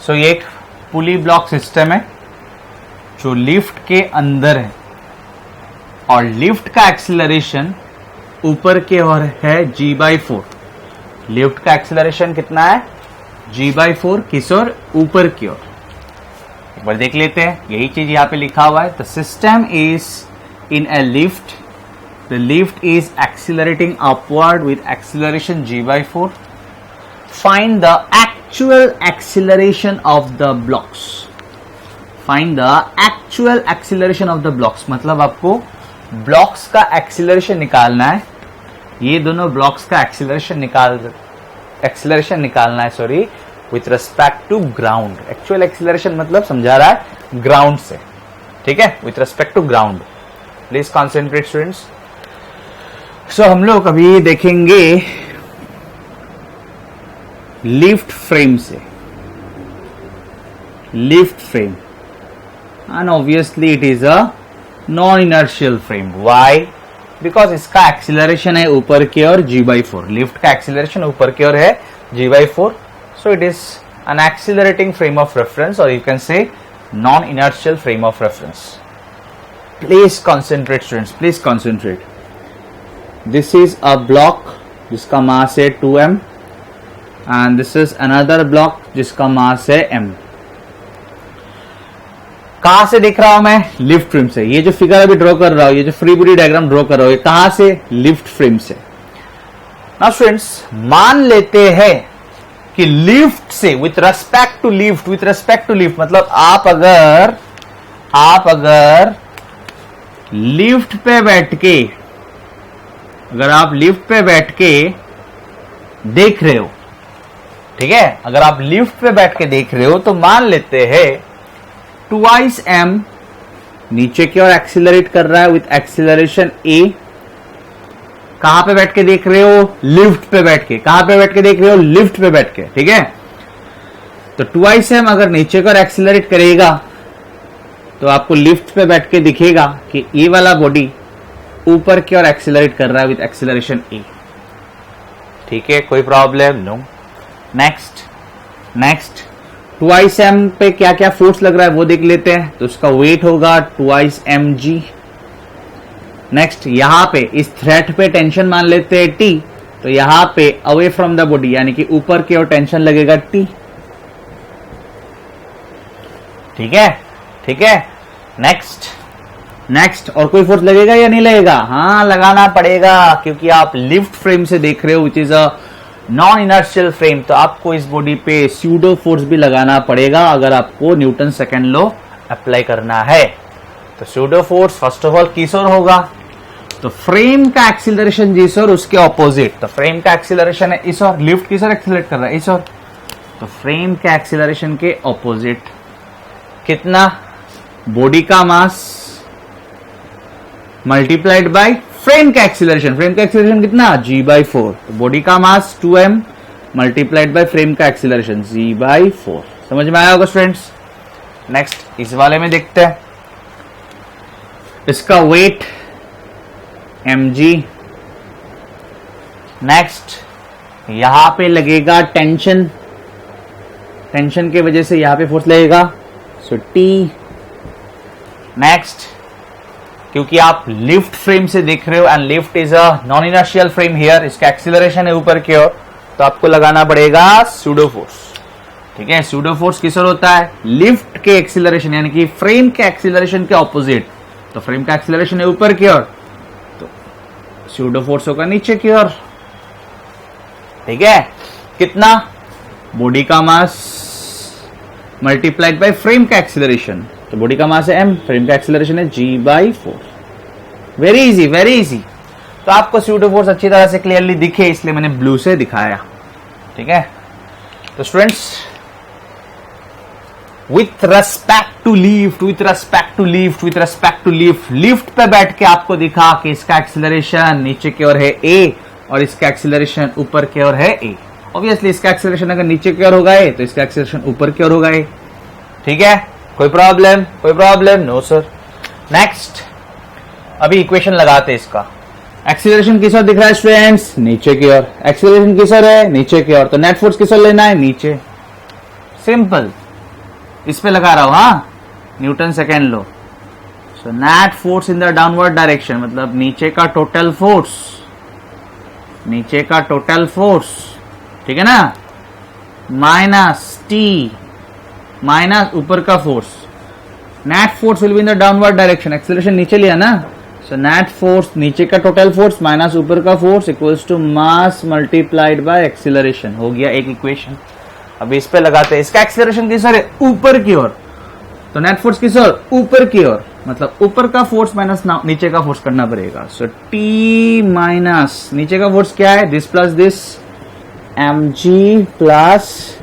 सो ये एक पुली ब्लॉक सिस्टम है जो लिफ्ट के अंदर है और लिफ्ट का एक्सीलरेशन ऊपर की ओर है g/4। लिफ्ट का एक्सीलरेशन कितना है? g/4। किस ओर? ऊपर की ओर। एक बार देख लेते हैं, यही चीज यहां पे लिखा हुआ है। The system is in A lift, the lift is accelerating upward with acceleration g/4। Find the actual acceleration of the blocks. Find the actual acceleration of the blocks मतलब आपको ब्लॉक्स का एक्सीलरेशन निकालना है। ये दोनों ब्लॉक्स का acceleration निकालना है, sorry, with respect to ground. Actual acceleration मतलब समझा रहा है ग्राउंड से। ठीक है? With respect to ground. Please concentrate students. So हम लोग अभी देखेंगे लिफ्ट फ्रेम से। Lift frame and obviously it is a non inertial frame. Why? Because इसका एक्सीलरेशन है ऊपर की ओर g/4। लिफ्ट का एक्सीलरेशन ऊपर की ओर है g/4। So it is an accelerating frame of reference और you can say non inertial frame of reference. Please concentrate students, please concentrate. This is a block जिसका मास है 2m and this is another block जिसका mass है m। कहां से देख रहा हूं मैं? लिफ्ट फ्रेम से। ये जो फिगर अभी ड्रॉ कर रहा हूं, ये जो फ्री बॉडी डायग्राम ड्रॉ कर रहा हूं, ये कहां से? लिफ्ट फ्रेम से। नाउ स्टूडेंट्स, मान लेते हैं कि लिफ्ट से with respect to lift, with respect to lift मतलब आप अगर लिफ्ट पे बैठ के, अगर आप लिफ्ट पे बैठ के देख रहे हो, ठीक है, अगर आप लिफ्ट पे बैठ के देख रहे हो तो मान लेते हैं 2m नीचे की ओर एक्सीलरेट कर रहा है विथ एक्सीलरेशन a। कहां पे बैठ के देख रहे हो? लिफ्ट पे बैठ के। कहां पे बैठ के देख रहे हो? लिफ्ट पे बैठ के। ठीक है? तो 2m अगर नीचे की ओर एक्सीलरेट करेगा तो आपको लिफ्ट पे बैठ के दिखेगा कि ये वाला बॉडी ऊपर की ओर एक्सीलरेट कर रहा है विथ एक्सीलरेशन a। ठीक है? कोई प्रॉब्लम? नो। नेक्स्ट 2m पे क्या क्या फोर्स लग रहा है वो देख लेते हैं। तो उसका वेट होगा 2mg। नेक्स्ट यहां पे इस थ्रेड पे टेंशन मान लेते हैं T, तो यहां पे अवे फ्रॉम द बॉडी यानी कि ऊपर की ओर टेंशन लगेगा T। ठीक है? ठीक है? नेक्स्ट और कोई फोर्स लगेगा या नहीं लगेगा? हाँ, लगाना पड़ेगा क्योंकि आप लिफ्ट फ्रेम से देख रहे हो which is a non inertial frame. तो आपको इस बॉडी पे स्यूडो फोर्स भी लगाना पड़ेगा अगर आपको न्यूटन सेकंड लॉ अप्लाई करना है। तो pseudo force first of all किस ओर होगा? तो फ्रेम का एक्सीलरेशन जिस ओर उसके ऑपोजिट। तो फ्रेम का एक्सीलरेशन है इस ओर, लिफ्ट किस ओर एक्सीलरेट कर रहा है? इस ओर। तो फ्रेम के एक्सीलरेशन के ऑपोजिट कितना? बॉडी का मास मल्टीप्लाइड बाय फ्रेम का एक्सीलरेशन। फ्रेम का एक्सीलरेशन कितना? g/4। तो बॉडी का मास 2m मल्टीप्लाइड बाय फ्रेम का एक्सीलरेशन g/4। समझ में आया होगा स्टूडेंट्स? नेक्स्ट इस वाले में देखते हैं। इसका वेट mg। नेक्स्ट यहां पे लगेगा टेंशन, टेंशन के वजह से यहां पे फोर्स लगेगा, सो T। नेक्स्ट क्योंकि आप लिफ्ट फ्रेम से देख रहे हो and lift is a non inertial frame here, इसका एक्सीलरेशन है ऊपर की ओर, तो आपको लगाना पड़ेगा स्यूडो फोर्स। ठीक है? स्यूडो फोर्स किस ओर होता है? लिफ्ट के एक्सीलरेशन यानी कि फ्रेम के एक्सीलरेशन के ऑपोजिट। तो फ्रेम का एक्सीलरेशन है ऊपर की ओर, तो स्यूडो फोर्स होगा नीचे की ओर। ठीक है? कितना? बॉडी का मास मल्टीप्लाइड बाय फ्रेम का एक्सीलरेशन, तो बॉडी का मास है m, फ्रेम का एक्सीलरेशन है g/4। Very easy, very easy. तो आपको सूडो फोर्स अच्छी तरह से क्लियरली दिखे इसलिए मैंने ब्लू से दिखाया, ठीक है। तो students, with respect to lift, with respect to lift, with respect to lift, lift पे बैठ के आपको दिखा कि इसका एक्सीलरेशन नीचे की ओर है a और इसका एक्सीलरेशन ऊपर की ओर है a। ऑब्वियसली इसका एक्सीलरेशन अगर नीचे की ओर होगा a तो इसका एक्सीलरेशन ऊपर की ओर होगा a, ठीक है। कोई प्रॉब्लम? कोई प्रॉब्लम? No sir. नेक्स्ट, अभी इक्वेशन लगाते हैं इसका। एक्सीलरेशन किस ओर दिख रहा है स्टूडेंट्स? नीचे की ओर। एक्सीलरेशन किस ओर है? नीचे की ओर। तो नेट फोर्स किस ओर लेना है? नीचे। सिंपल, इस पे लगा रहा हूं, हाँ, Newton second law. So net force in the downward direction, मतलब नीचे का टोटल फोर्स, नीचे का टोटल फोर्स, ठीक है ना, माइनस टी माइनस ऊपर का force. Net force will be in the downward direction, acceleration नीचे लिया ना, सो नेट फोर्स नीचे का टोटल फोर्स माइनस ऊपर का force equals to mass multiplied by acceleration. हो गया एक इक्वेशन। अभी इस पे लगाते हैं, इसका एक्सीलरेशन किस ओर है? ऊपर की ओर। तो नेट फोर्स किस ओर? ऊपर की ओर, मतलब ऊपर का फोर्स माइनस नीचे का फोर्स करना पड़ेगा। सो टी माइनस नीचे का फोर्स क्या है? This plus this, mg plus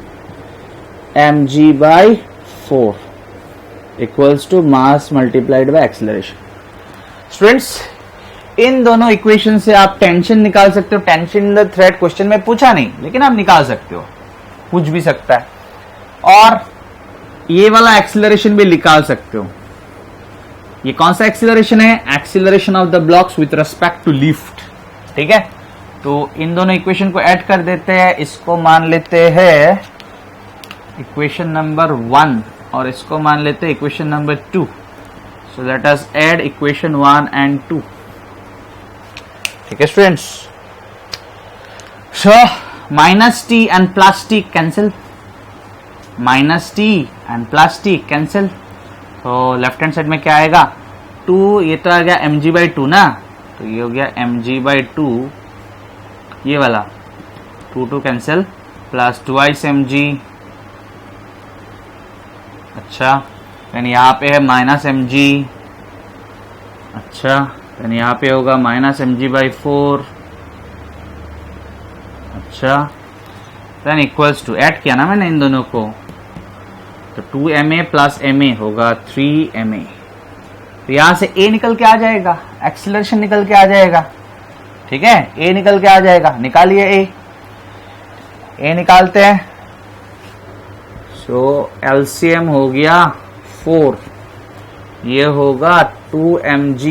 mg/4 equals to mass multiplied by acceleration. Students, इन दोनों इक्वेशन से आप टेंशन निकाल सकते हो। Tension in the thread question में पूछा नहीं, लेकिन आप निकाल सकते हो, पूछ भी सकता है। और ये वाला एक्सीलरेशन भी निकाल सकते हो। ये कौन सा एक्सीलरेशन है? Acceleration of the blocks with respect to lift, ठीक है। तो इन दोनों इक्वेशन को ऐड कर देते हैं। इसको मान लेते हैं इक्वेशन नंबर 1 और इसको मान लेते हैं equation number 2। So let us add equation 1 and 2, ठीक है students. So minus T and plus T cancel, minus T and plus T cancel. तो लेफ्ट हैंड साइड में क्या आएगा? 2, ये तो आ गया mg/2 ना, तो ये हो गया mg/2, ये वाला 2 कैंसिल, प्लस 2 mg। अच्छा, देन यहाँ पे है माइनस mg। अच्छा, देन यहाँ पे होगा माइनस mg/4। अच्छा, देन इक्वल्स टू, ऐड किया ना मैंने इन दोनों को, तो 2ma प्लस ma होगा 3ma। तो यहां से a निकल के आ जाएगा, एक्सीलरेशन निकल के आ जाएगा, ठीक है। a निकल के आ जाएगा, निकालिए a निकालते हैं। सो एलसीएम हो गया 4, ये होगा 2mg,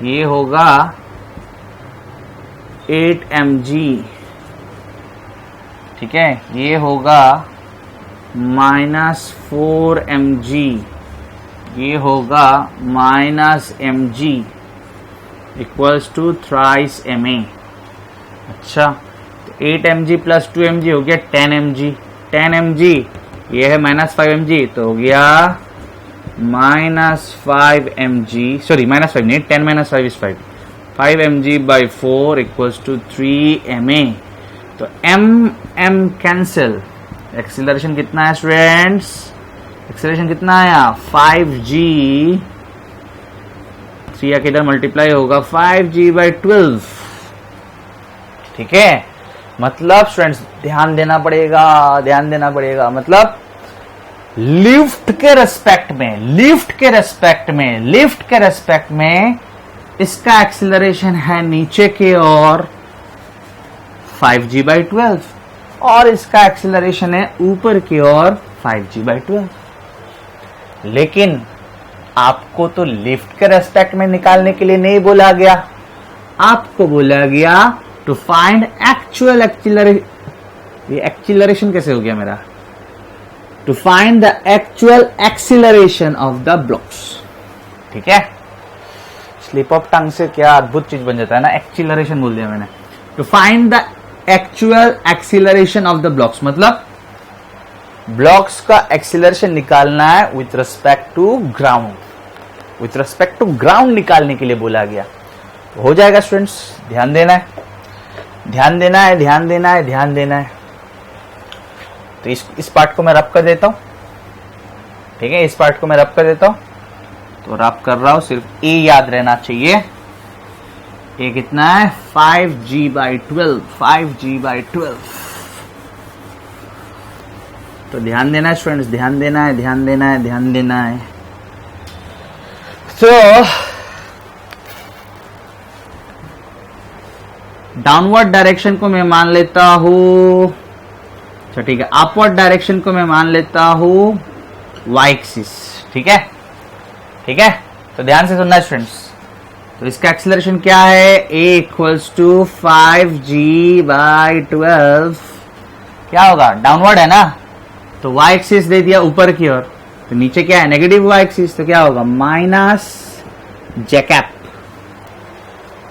ये होगा 8mg, ठीक है। ये होगा माइनस 4mg, ये होगा minus mg equals to thrice ma। अच्छा, तो 8mg प्लस 2mg हो गया 10mg। 10mg ये है माइनस 5mg, तो हो गया माइनस 5mg, सॉरी माइनस 5 नहीं, 10 minus 5 is 5, 5mg/4 equals to 3ma। तो m कैंसिल, एक्सीलरेशन कितना है स्टूडेंट्स? एक्सीलरेशन कितना आया? 5g, 3 आके इधर मल्टीप्लाई होगा 5g/12, ठीक है। मतलब स्टूडेंट्स ध्यान देना पड़ेगा, ध्यान देना पड़ेगा। मतलब लिफ्ट के रेस्पेक्ट में, लिफ्ट के रेस्पेक्ट में, लिफ्ट के रेस्पेक्ट में इसका एक्सीलरेशन है नीचे की ओर 5g/12 और इसका एक्सीलरेशन है ऊपर की ओर 5g/12। लेकिन आपको तो लिफ्ट के रेस्पेक्ट में निकालने के लिए नहीं बोला गया, आपको बोला गया टू फाइंड एक्चुअल एक्सीलरेशन। ये एक्सीलरेशन कैसे हो गया मेरा? To find the actual acceleration of the blocks, ठीक है। स्लिप ऑफ टंग से क्या अद्भुत चीज बन जाता है ना, एक्सीलरेशन बोल दिया मैंने। To find the actual acceleration of the blocks, मतलब ब्लॉक्स का एक्सीलरेशन निकालना है with respect to ground, with respect to ground निकालने के लिए बोला गया। तो हो जाएगा स्टूडेंट्स, ध्यान देना है, ध्यान देना है, ध्यान देना है, ध्यान देना है। तो इस पार्ट को मैं रब कर देता हूं, ठीक है, इस पार्ट को मैं रब कर देता हूं। तो रब कर रहा हूं, सिर्फ ए याद रहना चाहिए। ए कितना है 5G/12, 5G/12। तो ध्यान देना है स्टूडेंट्स, ध्यान देना है, ध्यान देना है, ध्यान देना है। तो डाउनवर्ड डायरेक्शन को मैं मान लेता हूं, अच्छा ठीक है, अपवर्ड डायरेक्शन को मैं मान लेता हूं वाई एक्सिस, ठीक है, ठीक है। तो ध्यान से सुनना स्टूडेंट्स। तो इसका एक्सीलरेशन क्या है, a इक्वल्स टू 5G/12, क्या होगा, डाउनवर्ड है ना, तो वाई एक्सिस दे दिया ऊपर की ओर, तो नीचे क्या है, नेगेटिव वाई एक्सिस, तो क्या होगा माइनस जैकब,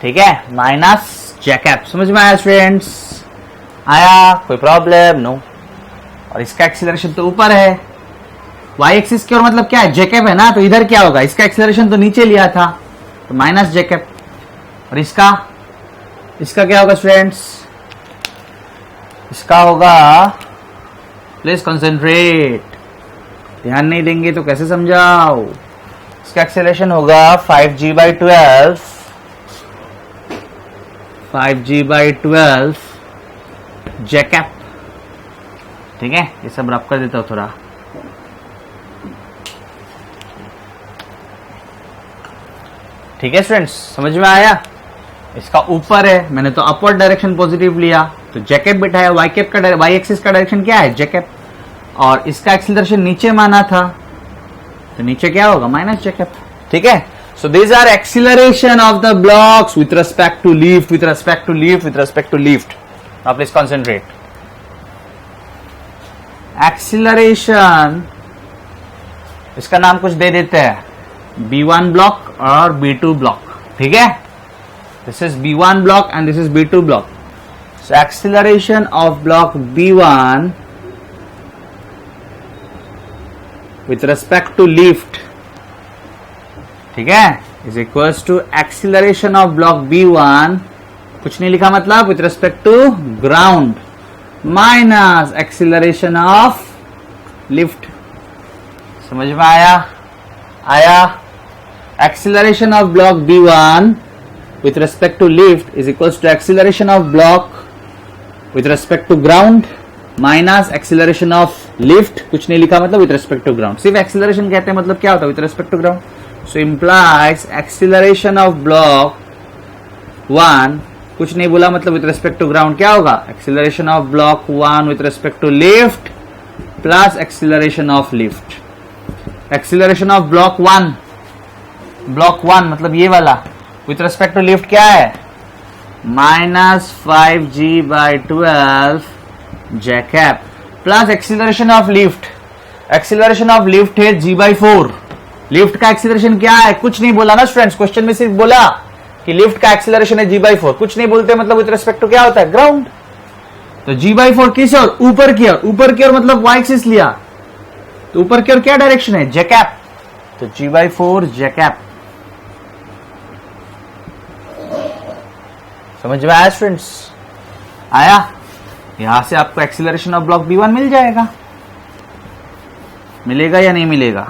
ठीक है, माइनस जैकब। समझ में आया स्टूडेंट्स, आया, कोई प्रॉब्लम, नो। और इसका एक्सीलरेशन तो ऊपर है, वाई एक्सिस की ओर मतलब क्या है, जैकब है ना, तो इधर क्या होगा, इसका एक्सीलरेशन तो नीचे लिया था, तो माइनस जैकब। और इसका क्या होगा स्टूडेंट्स, इसका होगा, प्लीज कंसेंट्रेट, ध्यान नहीं देंगे तो कैसे समझाओ। इसका एक्सीलरेशन होगा 5G/12, 5G/12 जैकब, ठीक है। ये सब रब कर देता हूं थोड़ा, ठीक है स्टूडेंट्स, समझ में आया। इसका ऊपर है, मैंने तो अपवर्ड डायरेक्शन पॉजिटिव लिया, तो जैकब बिठाया, वाई एक्सिस का डायरेक्शन क्या है, जैकब। और इसका एक्सीलरेशन नीचे माना था, तो नीचे क्या होगा, माइनस जैकब, ठीक है। So these are acceleration of the blocks with respect to lift, with respect to lift, with respect to lift. Now please concentrate. Acceleration, इसका नाम कुछ दे देते हैं, B1 ब्लॉक और B2 ब्लॉक, ठीक है। This is B1 block and this is B2 block. So acceleration of block B1 with respect to lift, ठीक है, is equals to acceleration of block B1, कुछ नहीं लिखा मतलब with respect to ground, minus acceleration of lift। समझ में आया, acceleration of block B1 with respect to lift is equals to acceleration of block with respect to ground minus acceleration of lift, कुछ नहीं लिखा मतलब विथ रेस्पेक्ट टू ग्राउंड। सिर्फ acceleration कहते हैं मतलब क्या होता है, with respect to ground. So implies acceleration of block 1, कुछ नहीं बोला मतलब विथ रेस्पेक्ट टू ग्राउंड क्या होगा, acceleration of block 1 with respect to lift plus acceleration of lift. Acceleration of block 1 मतलब ये वाला विथ रेस्पेक्ट टू लिफ्ट क्या है, minus 5G/12 Jacob plus acceleration of lift. Acceleration of lift है G/4। Lift का acceleration क्या है, कुछ नहीं बोला ना स्टूडेंट्स, क्वेश्चन में सिर्फ बोला कि लिफ्ट का एक्सीलरेशन है G/4, कुछ नहीं बोलते मतलब विद रिस्पेक्ट टू क्या होता है, ग्राउंड। तो G/4 किस ओर, ऊपर की ओर, ऊपर की ओर मतलब वाई एक्सिस लिया, तो ऊपर की ओर क्या डायरेक्शन है, जैकब, तो G/4 जैकब। समझ में आया स्टूडेंट्स, आया। यहां से आपको एक्सीलरेशन ऑफ ब्लॉक B1 मिल जाएगा, मिलेगा या नहीं मिलेगा,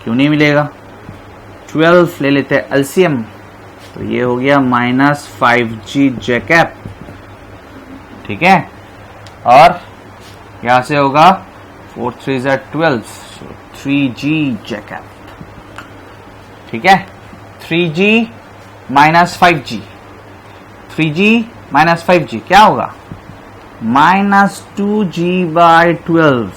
क्यों नहीं मिलेगा। 12 ले लेते हैं एलसीएम, तो ये हो गया माइनस 5G जैकब, ठीक है। और यहां से होगा 4 3 12, so 3G जैकब, ठीक है। 3G minus 5G, 3G minus 5G क्या होगा, माइनस 2G/12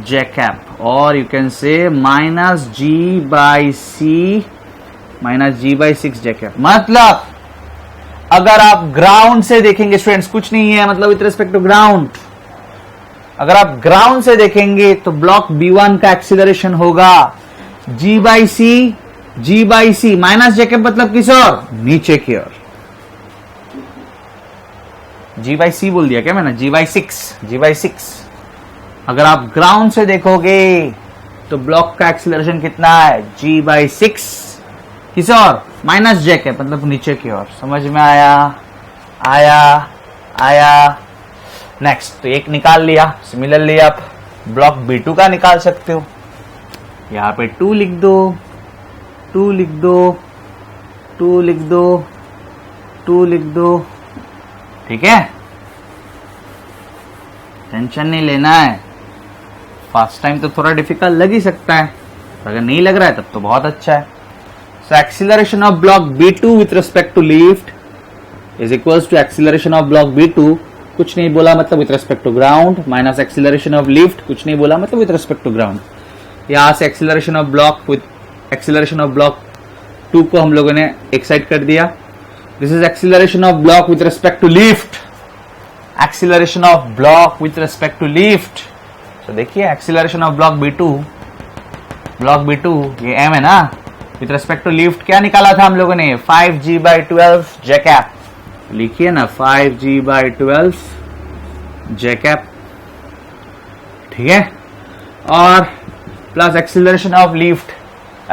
जैकब, और यू कैन से minus G/C minus G/6 Jacob. मतलब अगर आप ग्राउंड से देखेंगे स्टूडेंट्स, कुछ नहीं है मतलब विथ रिस्पेक्ट टू ग्राउंड, अगर आप ग्राउंड से देखेंगे तो ब्लॉक B1 का एक्सीलरेशन होगा G/C माइनस जैकब मतलब किस ओर, नीचे की ओर। G/C बोल दिया क्या मैंने, G/6। अगर आप ग्राउंड से देखोगे तो ब्लॉक का एक्सीलरेशन कितना है, G/6 किस ओर, माइनस जैकब मतलब नीचे की ओर। समझ में आया। नेक्स्ट तो एक निकाल लिया, सिमिलरली आप ब्लॉक B2 का निकाल सकते हो। यहां पे 2 लिख दो, 2 लिख दो, 2 लिख दो, 2 लिख दो, ठीक है। टेंशन नहीं लेना है, फर्स्ट टाइम तो थोड़ा डिफिकल्ट लग ही सकता है, अगर नहीं लग रहा है तब तो बहुत अच्छा है। So acceleration of block B2 with respect to lift is equals to acceleration of block B2, कुछ नहीं बोला मतलब with respect to ground, minus acceleration of lift, कुछ नहीं बोला मतलब विथ रिस्पेक्ट टू ग्राउंड। यहां से acceleration of block with acceleration of block 2 को हम लोगों ने एक साइड कर दिया। This is acceleration of block with respect to lift, acceleration of block with respect to lift. तो देखिए एक्सीलरेशन ऑफ ब्लॉक B2, ये m है ना, विथ रिस्पेक्ट टू लिफ्ट क्या निकाला था हम लोगों ने, 5g/12 जैकैप, लिखिए ना 5g/12 जैकैप, ठीक है। और plus acceleration of lift,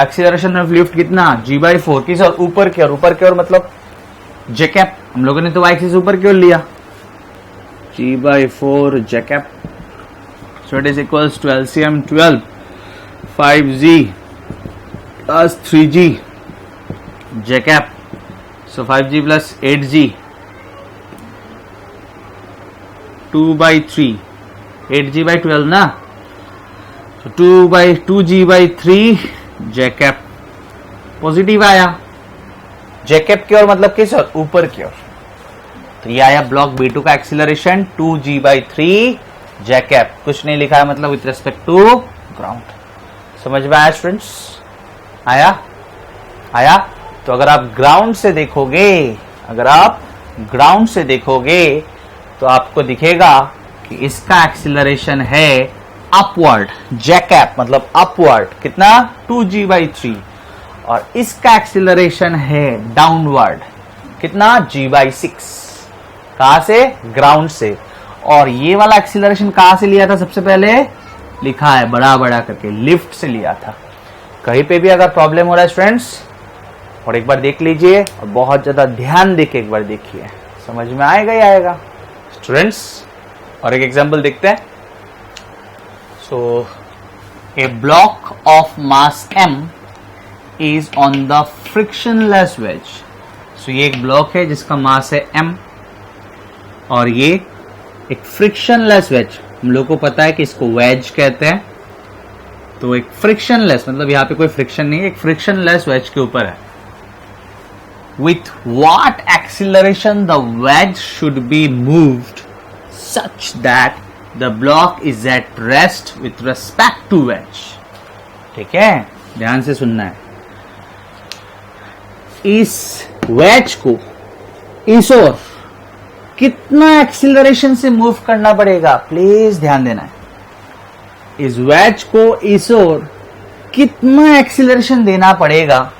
acceleration of lift कितना, g/4, किस और ऊपर की ओर मतलब जैकैप, हम लोगों ने तो y एक्सिस ऊपर की ओर लिया, g/4 j cap. So it is equals to LCM 12, 5g plus 3g jacap, so 5g plus 8g, 2/3, 8g/12 ना, so 2g/3 jacap, पॉजिटिव आया, जैकैप की ओर मतलब किस ओर, ऊपर की ओर। तो ये आया ब्लॉक B2 का एक्सीलरेशन 2g/3 जैकैप, कुछ नहीं लिखा है मतलब विथ रिस्पेक्ट टू ग्राउंड। समझ में आया स्टूडेंट्स, आया। तो अगर आप ग्राउंड से देखोगे, तो आपको दिखेगा कि इसका एक्सीलरेशन है अपवर्ड, जैकैप मतलब अपवर्ड, कितना 2g/3, और इसका एक्सीलरेशन है डाउनवर्ड, कितना g/6, कहां से, ग्राउंड से। और ये वाला एक्सीलरेशन कहां से लिया था, सबसे पहले लिखा है बड़ा करके, लिफ्ट से लिया था। कहीं पे भी अगर प्रॉब्लम हो रहा है स्टूडेंट्स, और एक बार देख लीजिए और बहुत ज्यादा ध्यान देके एक बार देखिए, समझ में आएगा ही आएगा स्टूडेंट्स। और एक एग्जांपल देखते हैं। So a block of mass m is on the frictionless wedge. So ये एक ब्लॉक है जिसका मास है m, और ये एक फ्रिक्शनलेस वेज, हम लोग को पता है कि इसको वेज कहते हैं। तो एक फ्रिक्शनलेस मतलब यहां पे कोई फ्रिक्शन नहीं है, एक फ्रिक्शनलेस वेज के ऊपर है। With what acceleration the wedge should be moved such that the block is at rest with respect to wedge. ठीक है, ध्यान से सुनना है। इस वेज को इस ओर कितना एक्सीलरेशन से मूव करना पड़ेगा, प्लीज ध्यान देना है। इस वेज को इस ओर कितना एक्सीलरेशन देना पड़ेगा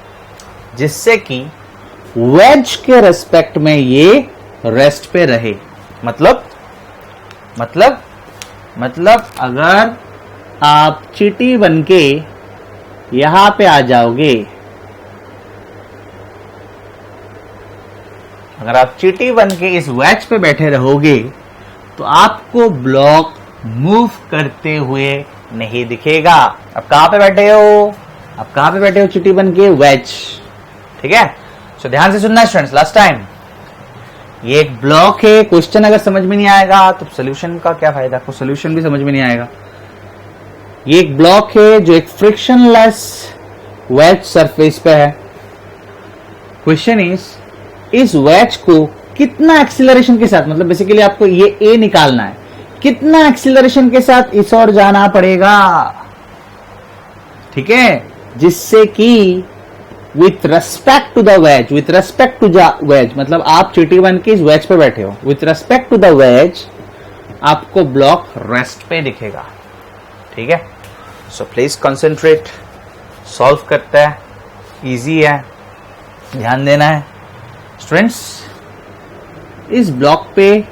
जिससे कि वेज के रेस्पेक्ट में ये रेस्ट पे रहे। मतलब अगर आप चींटी बनके यहां पे आ जाओगे, अगर आप चींटी बनके इस वेज पे बैठे रहोगे तो आपको ब्लॉक मूव करते हुए नहीं दिखेगा। आप कहां पे बैठे हो, चींटी बनके, वेज। ठीक है, सो ध्यान से सुनना स्टूडेंट्स, लास्ट टाइम। ये एक ब्लॉक है, क्वेश्चन अगर समझ में नहीं आएगा तो सोल्यूशन का क्या फायदा, आपको सोल्यूशन भी समझ में नहीं आएगा। ये एक ब्लॉक है जो एक फ्रिक्शनलेस वेज सरफेस पे है। क्वेश्चन इस वेज को कितना एक्सीलरेशन के साथ, मतलब बेसिकली आपको ये ए निकालना है, कितना एक्सीलरेशन के साथ इस ओर जाना पड़ेगा। ठीक है, जिससे कि with respect to the wedge, with respect to the wedge मतलब आप चींटी बन के इस वेज पे बैठे हो, with respect to the wedge आपको ब्लॉक रेस्ट पे दिखेगा। ठीक है, सो प्लीज कंसंट्रेट, सॉल्व करता है, इजी है, ध्यान देना है स्टूडेंट्स। इस ब्लॉक पे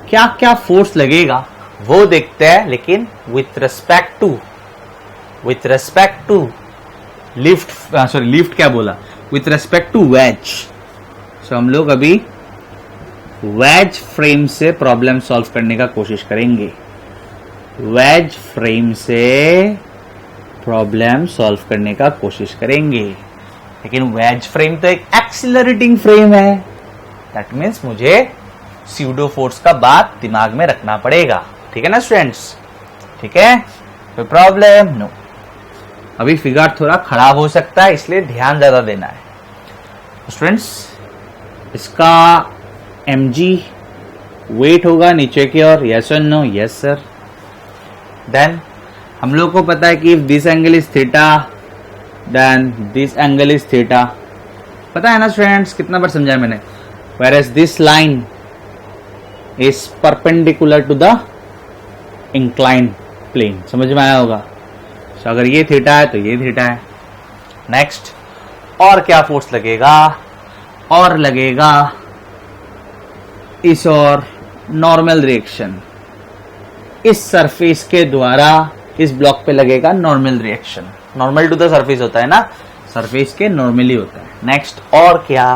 क्या क्या फोर्स लगेगा वो देखते हैं, लेकिन with respect to lift, with respect to wedge. So हम लोग अभी वेज फ्रेम से प्रॉब्लम सॉल्व करने का कोशिश करेंगे, वेज फ्रेम से प्रॉब्लम सॉल्व करने का कोशिश करेंगे। लेकिन वेज फ्रेम तो एक एक्सीलरेटिंग फ्रेम है, दैट मीन्स मुझे स्यूडो फोर्स का बात दिमाग में रखना पड़ेगा। ठीक है ना स्टूडेंट्स? ठीक है, कोई प्रॉब्लम? नो। अभी फिगर थोड़ा खराब हो सकता है, इसलिए ध्यान ज्यादा देना है स्टूडेंट्स। इसका mg वेट होगा नीचे की ओर, यस और नो? Yes sir. देन हम लोग को पता है कि if this angle is theta then this angle is theta, पता है ना स्टूडेंट्स? कितना बार समझाया मैंने? Whereas this line is perpendicular to the incline plane, समझ में आया होगा? तो अगर ये थीटा है तो ये थीटा है। नेक्स्ट, और क्या फोर्स लगेगा? और लगेगा इस और नॉर्मल रिएक्शन, इस सरफेस के द्वारा इस ब्लॉक पे लगेगा normal reaction. Normal to the surface होता है ना, सरफेस के नॉर्मली होता है। नेक्स्ट, और क्या?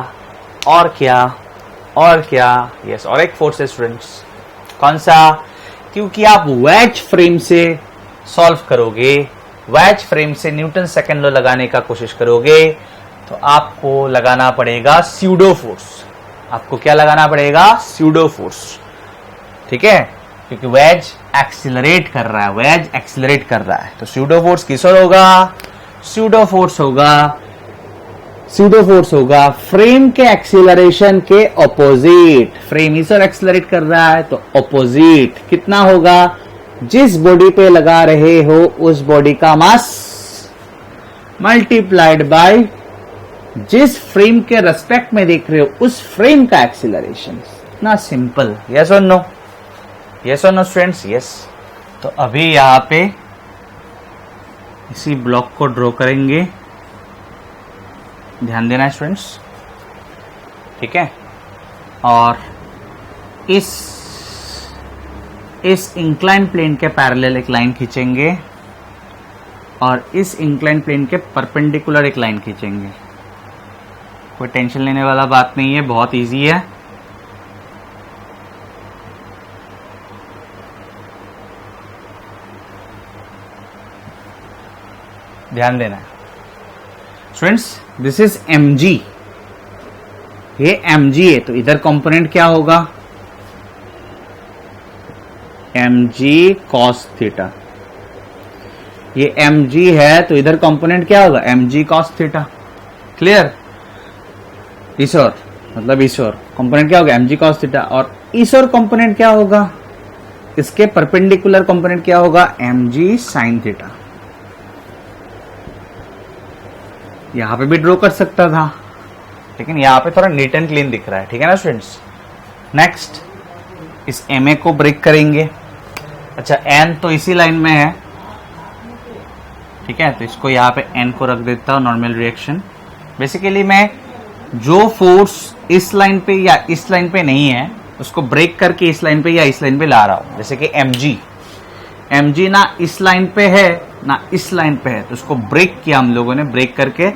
और क्या? और क्या? यस, और एक फोर्स है स्टूडेंट्स। कौन सा? क्योंकि आप वेज फ्रेम से सॉल्व करोगे, वेज फ्रेम से न्यूटन सेकंड लॉ लगाने का कोशिश करोगे, तो आपको लगाना पड़ेगा स्यूडो फोर्स। आपको क्या लगाना पड़ेगा? Pseudo force. ठीक है, क्योंकि वेज एक्सिलरेट कर रहा है, वेज एक्सिलरेट कर रहा है, तो स्यूडो फोर्स किस ओर होगा? स्यूडो फोर्स होगा, स्यूडो फोर्स होगा फ्रेम के एक्सिलरेशन के ऑपोजिट। फ्रेम इस ओर एक्सिलरेट कर रहा है तो ऑपोजिट कितना होगा? जिस बॉडी पे लगा रहे हो उस बॉडी का मास मल्टीप्लाइड बाय जिस फ्रेम के रेस्पेक्ट में देख रहे हो उस फ्रेम का एक्सिलरेशन। इतना सिंपल। यस और नो? यस और नो स्टूडेंट्स? यस। तो अभी यहां पे इसी ब्लॉक को ड्रॉ करेंगे, ध्यान देना है स्टूडेंट्स। ठीक है, और इस इंक्लाइन प्लेन के पैरेलल एक लाइन खींचेंगे और इस इंक्लाइन प्लेन के परपेंडिकुलर एक लाइन खींचेंगे। कोई टेंशन लेने वाला बात नहीं है, बहुत इजी है। ध्यान देना स्टूडेंट्स, दिस इज mg, ये mg है, तो इधर कंपोनेंट क्या होगा? mg cos theta. ये mg है तो इधर कंपोनेंट क्या होगा? mg cos theta. क्लियर? इस ओर मतलब इस ओर कंपोनेंट क्या होगा? mg cos theta. और इस ओर कंपोनेंट क्या होगा? इसके परपेंडिकुलर कंपोनेंट क्या होगा? mg sin theta. यहां पे भी ड्रॉ कर सकता था, लेकिन यहां पे थोड़ा नीट एंड क्लीन दिख रहा है। ठीक है ना स्टूडेंट्स? नेक्स्ट, इस ma को ब्रेक करेंगे। अच्छा, n तो इसी लाइन में है, ठीक है, तो इसको यहां पे n को रख देता हूं, नॉर्मल रिएक्शन। बेसिकली मैं जो फोर्स इस लाइन पे या इस लाइन पे नहीं है उसको ब्रेक करके इस लाइन पे या इस लाइन पे ला रहा हूं। जैसे कि mg ना इस लाइन पे है ना इस लाइन पे है, तो उसको ब्रेक किया हम लोगों ने, ब्रेक करके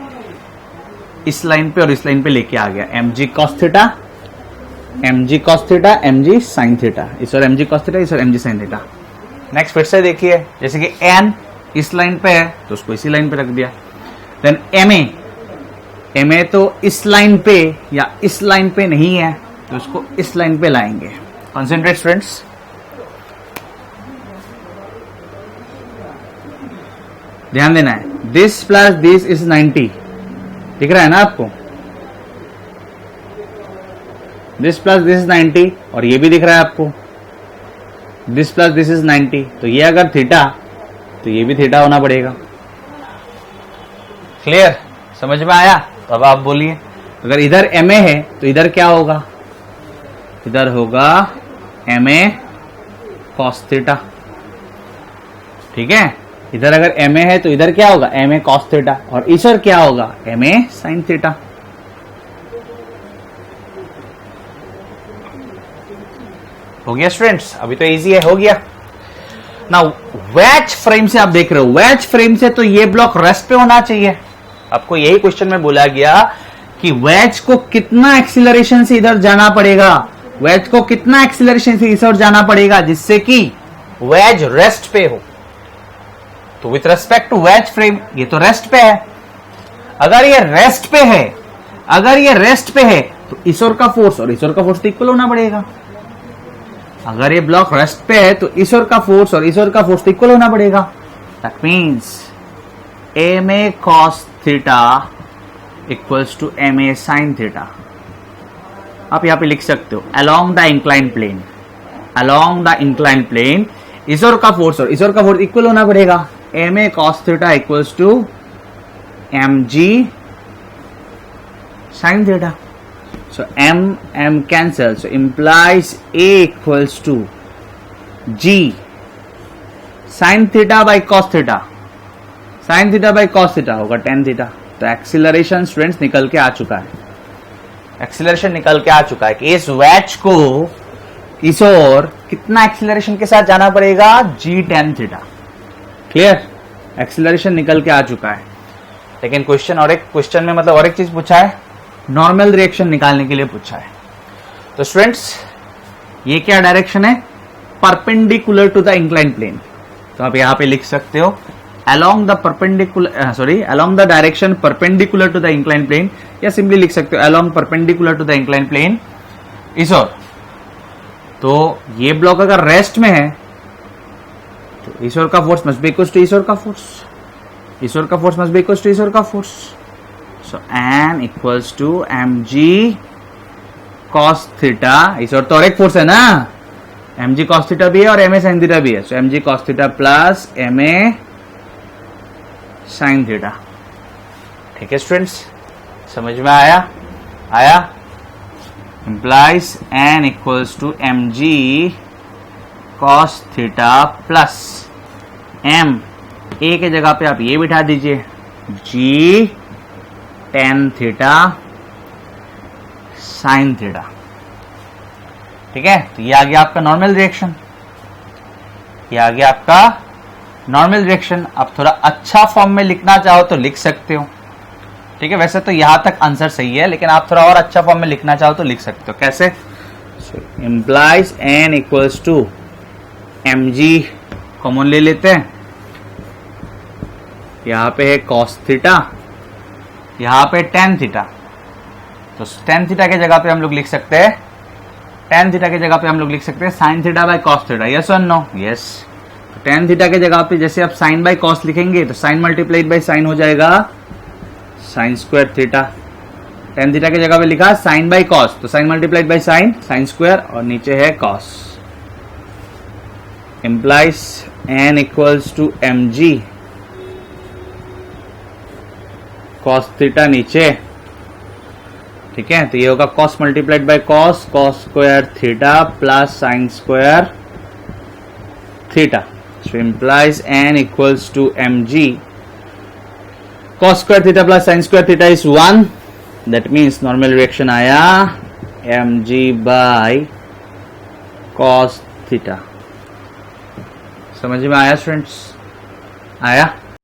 इस लाइन पे और इस लाइन पे लेके आ गया। mg cos theta, mg cos theta, mg sin theta. इस और mg cos थीटा, इस और mg sin थीटा। नेक्स्ट फिर से देखिए, जैसे कि n इस लाइन पे है तो उसको इसी लाइन पे रख दिया। देन ma तो इस लाइन पे या इस लाइन पे नहीं है तो उसको इस लाइन पे लाएंगे। Concentrate students. ध्यान देना है, दिस प्लस दिस इज 90, दिख रहा है ना आपको? दिस प्लस दिस इज 90 और ये भी दिख रहा है आपको, दिस प्लस दिस इज 90। तो ये अगर थीटा तो ये भी थीटा होना पड़ेगा। क्लियर? समझ में आया? तो अब आप बोलिए, अगर इधर ma है तो इधर क्या होगा? इधर होगा ma cos थीटा। ठीक है, इधर अगर ma है तो इधर क्या होगा? ma cos theta. और इस और क्या होगा? ma sin theta. हो गया स्टूडेंट्स? अभी तो इजी है, हो गया ना। वेज फ्रेम से आप देख रहे हो, वेज फ्रेम से तो ये ब्लॉक रेस्ट पे होना चाहिए। आपको यही क्वेश्चन में बोला गया कि वेज को कितना एक्सीलरेशन से इधर जाना पड़ेगा? वेज को कितना एक्सीलरेशन से इस ओर जाना पड़ेगा जिससे कि वेज रेस्ट पे हो। तो with respect to wedge frame ये तो रेस्ट पे है। अगर ये रेस्ट पे है, अगर ये रेस्ट पे है तो इस ओर का फोर्स और इस ओर का फोर्स तो इक्वल होना पड़ेगा। अगर ये ब्लॉक रेस्ट पे है तो इस ओर का फोर्स और इस ओर का फोर्स तो इक्वल होना पड़ेगा। That means ma cos theta equals to ma sin theta. आप यहां पे लिख सकते हो along the incline plane, along the incline plane इस ओर का फोर्स और इस ओर का फोर्स इक्वल होना पड़ेगा। ma cos theta equals to mg sin theta. So m cancel, so implies a equals to g sin theta by cos theta, sin theta by cos theta होगा tan theta। तो acceleration students निकल के आ चुका है, acceleration निकल के आ चुका है कि इस वेज को इस ओर कितना एक्सीलरेशन के साथ जाना पड़ेगा, g tan theta। Clear, acceleration निकल के आ चुका है। लेकिन क्वेश्चन और एक क्वेश्चन में मतलब और एक चीज पूछा है, नॉर्मल रिएक्शन निकालने के लिए पूछा है। तो स्टूडेंट्स ये क्या डायरेक्शन है, perpendicular to the incline plane. तो आप यहां पे लिख सकते हो along the perpendicular along the direction perpendicular to the incline plane, या सिंपली लिख सकते हो along perpendicular to the incline plane इस ओर। तो ये ब्लॉक अगर रेस्ट में है तो इस ओर का force must be equal to इस ओर का फोर्स, इस ओर का force must be equal to इस ओर का force. So n equals to mg cos theta, इस और तो और एक फोर्स है ना, mg cos theta भी है और ma sin theta भी है। So mg cos theta plus ma sin theta। ठीक है स्टूडेंट्स, समझ में आया? आया? implies n equals to mg cos theta plus m, a के जगह पे आप ये बिठा दीजिए g tan theta sin theta. ठीक है, तो ये आ गया आपका नॉर्मल रिएक्शन, ये आ गया आपका नॉर्मल रिएक्शन। अब थोड़ा अच्छा फॉर्म में लिखना चाहो तो लिख सकते हो। ठीक है, वैसे तो यहां तक आंसर सही है, लेकिन आप थोड़ा और अच्छा फॉर्म में लिखना चाहो तो लिख सकते हो। कैसे? Implies n equals to mg common ले लेते हैं, यहां पे है cos थीटा, यहां पे tan थीटा। तो tan थीटा के जगह पे हम लोग लिख सकते हैं, tan थीटा के जगह पे हम लोग लिख सकते हैं sin theta by cos theta. Yes और नो? यस। तो tan थीटा के जगह पे जैसे आप sin बाय cos लिखेंगे तो sin मल्टीप्लाइड बाय sin हो जाएगा sin square theta. tan theta के जगह पे लिखा sin बाय cos, तो sin multiplied by sin, sin square, और नीचे है cos। implies n equals to mg cos theta नीचे। ठीक है, तो ये होगा cos multiplied by cos, cos square theta plus sin square theta. So implies n equals to mg cos square theta plus sin square theta is 1। That means normal reaction आया mg by cos theta. समझ में आया students? आया?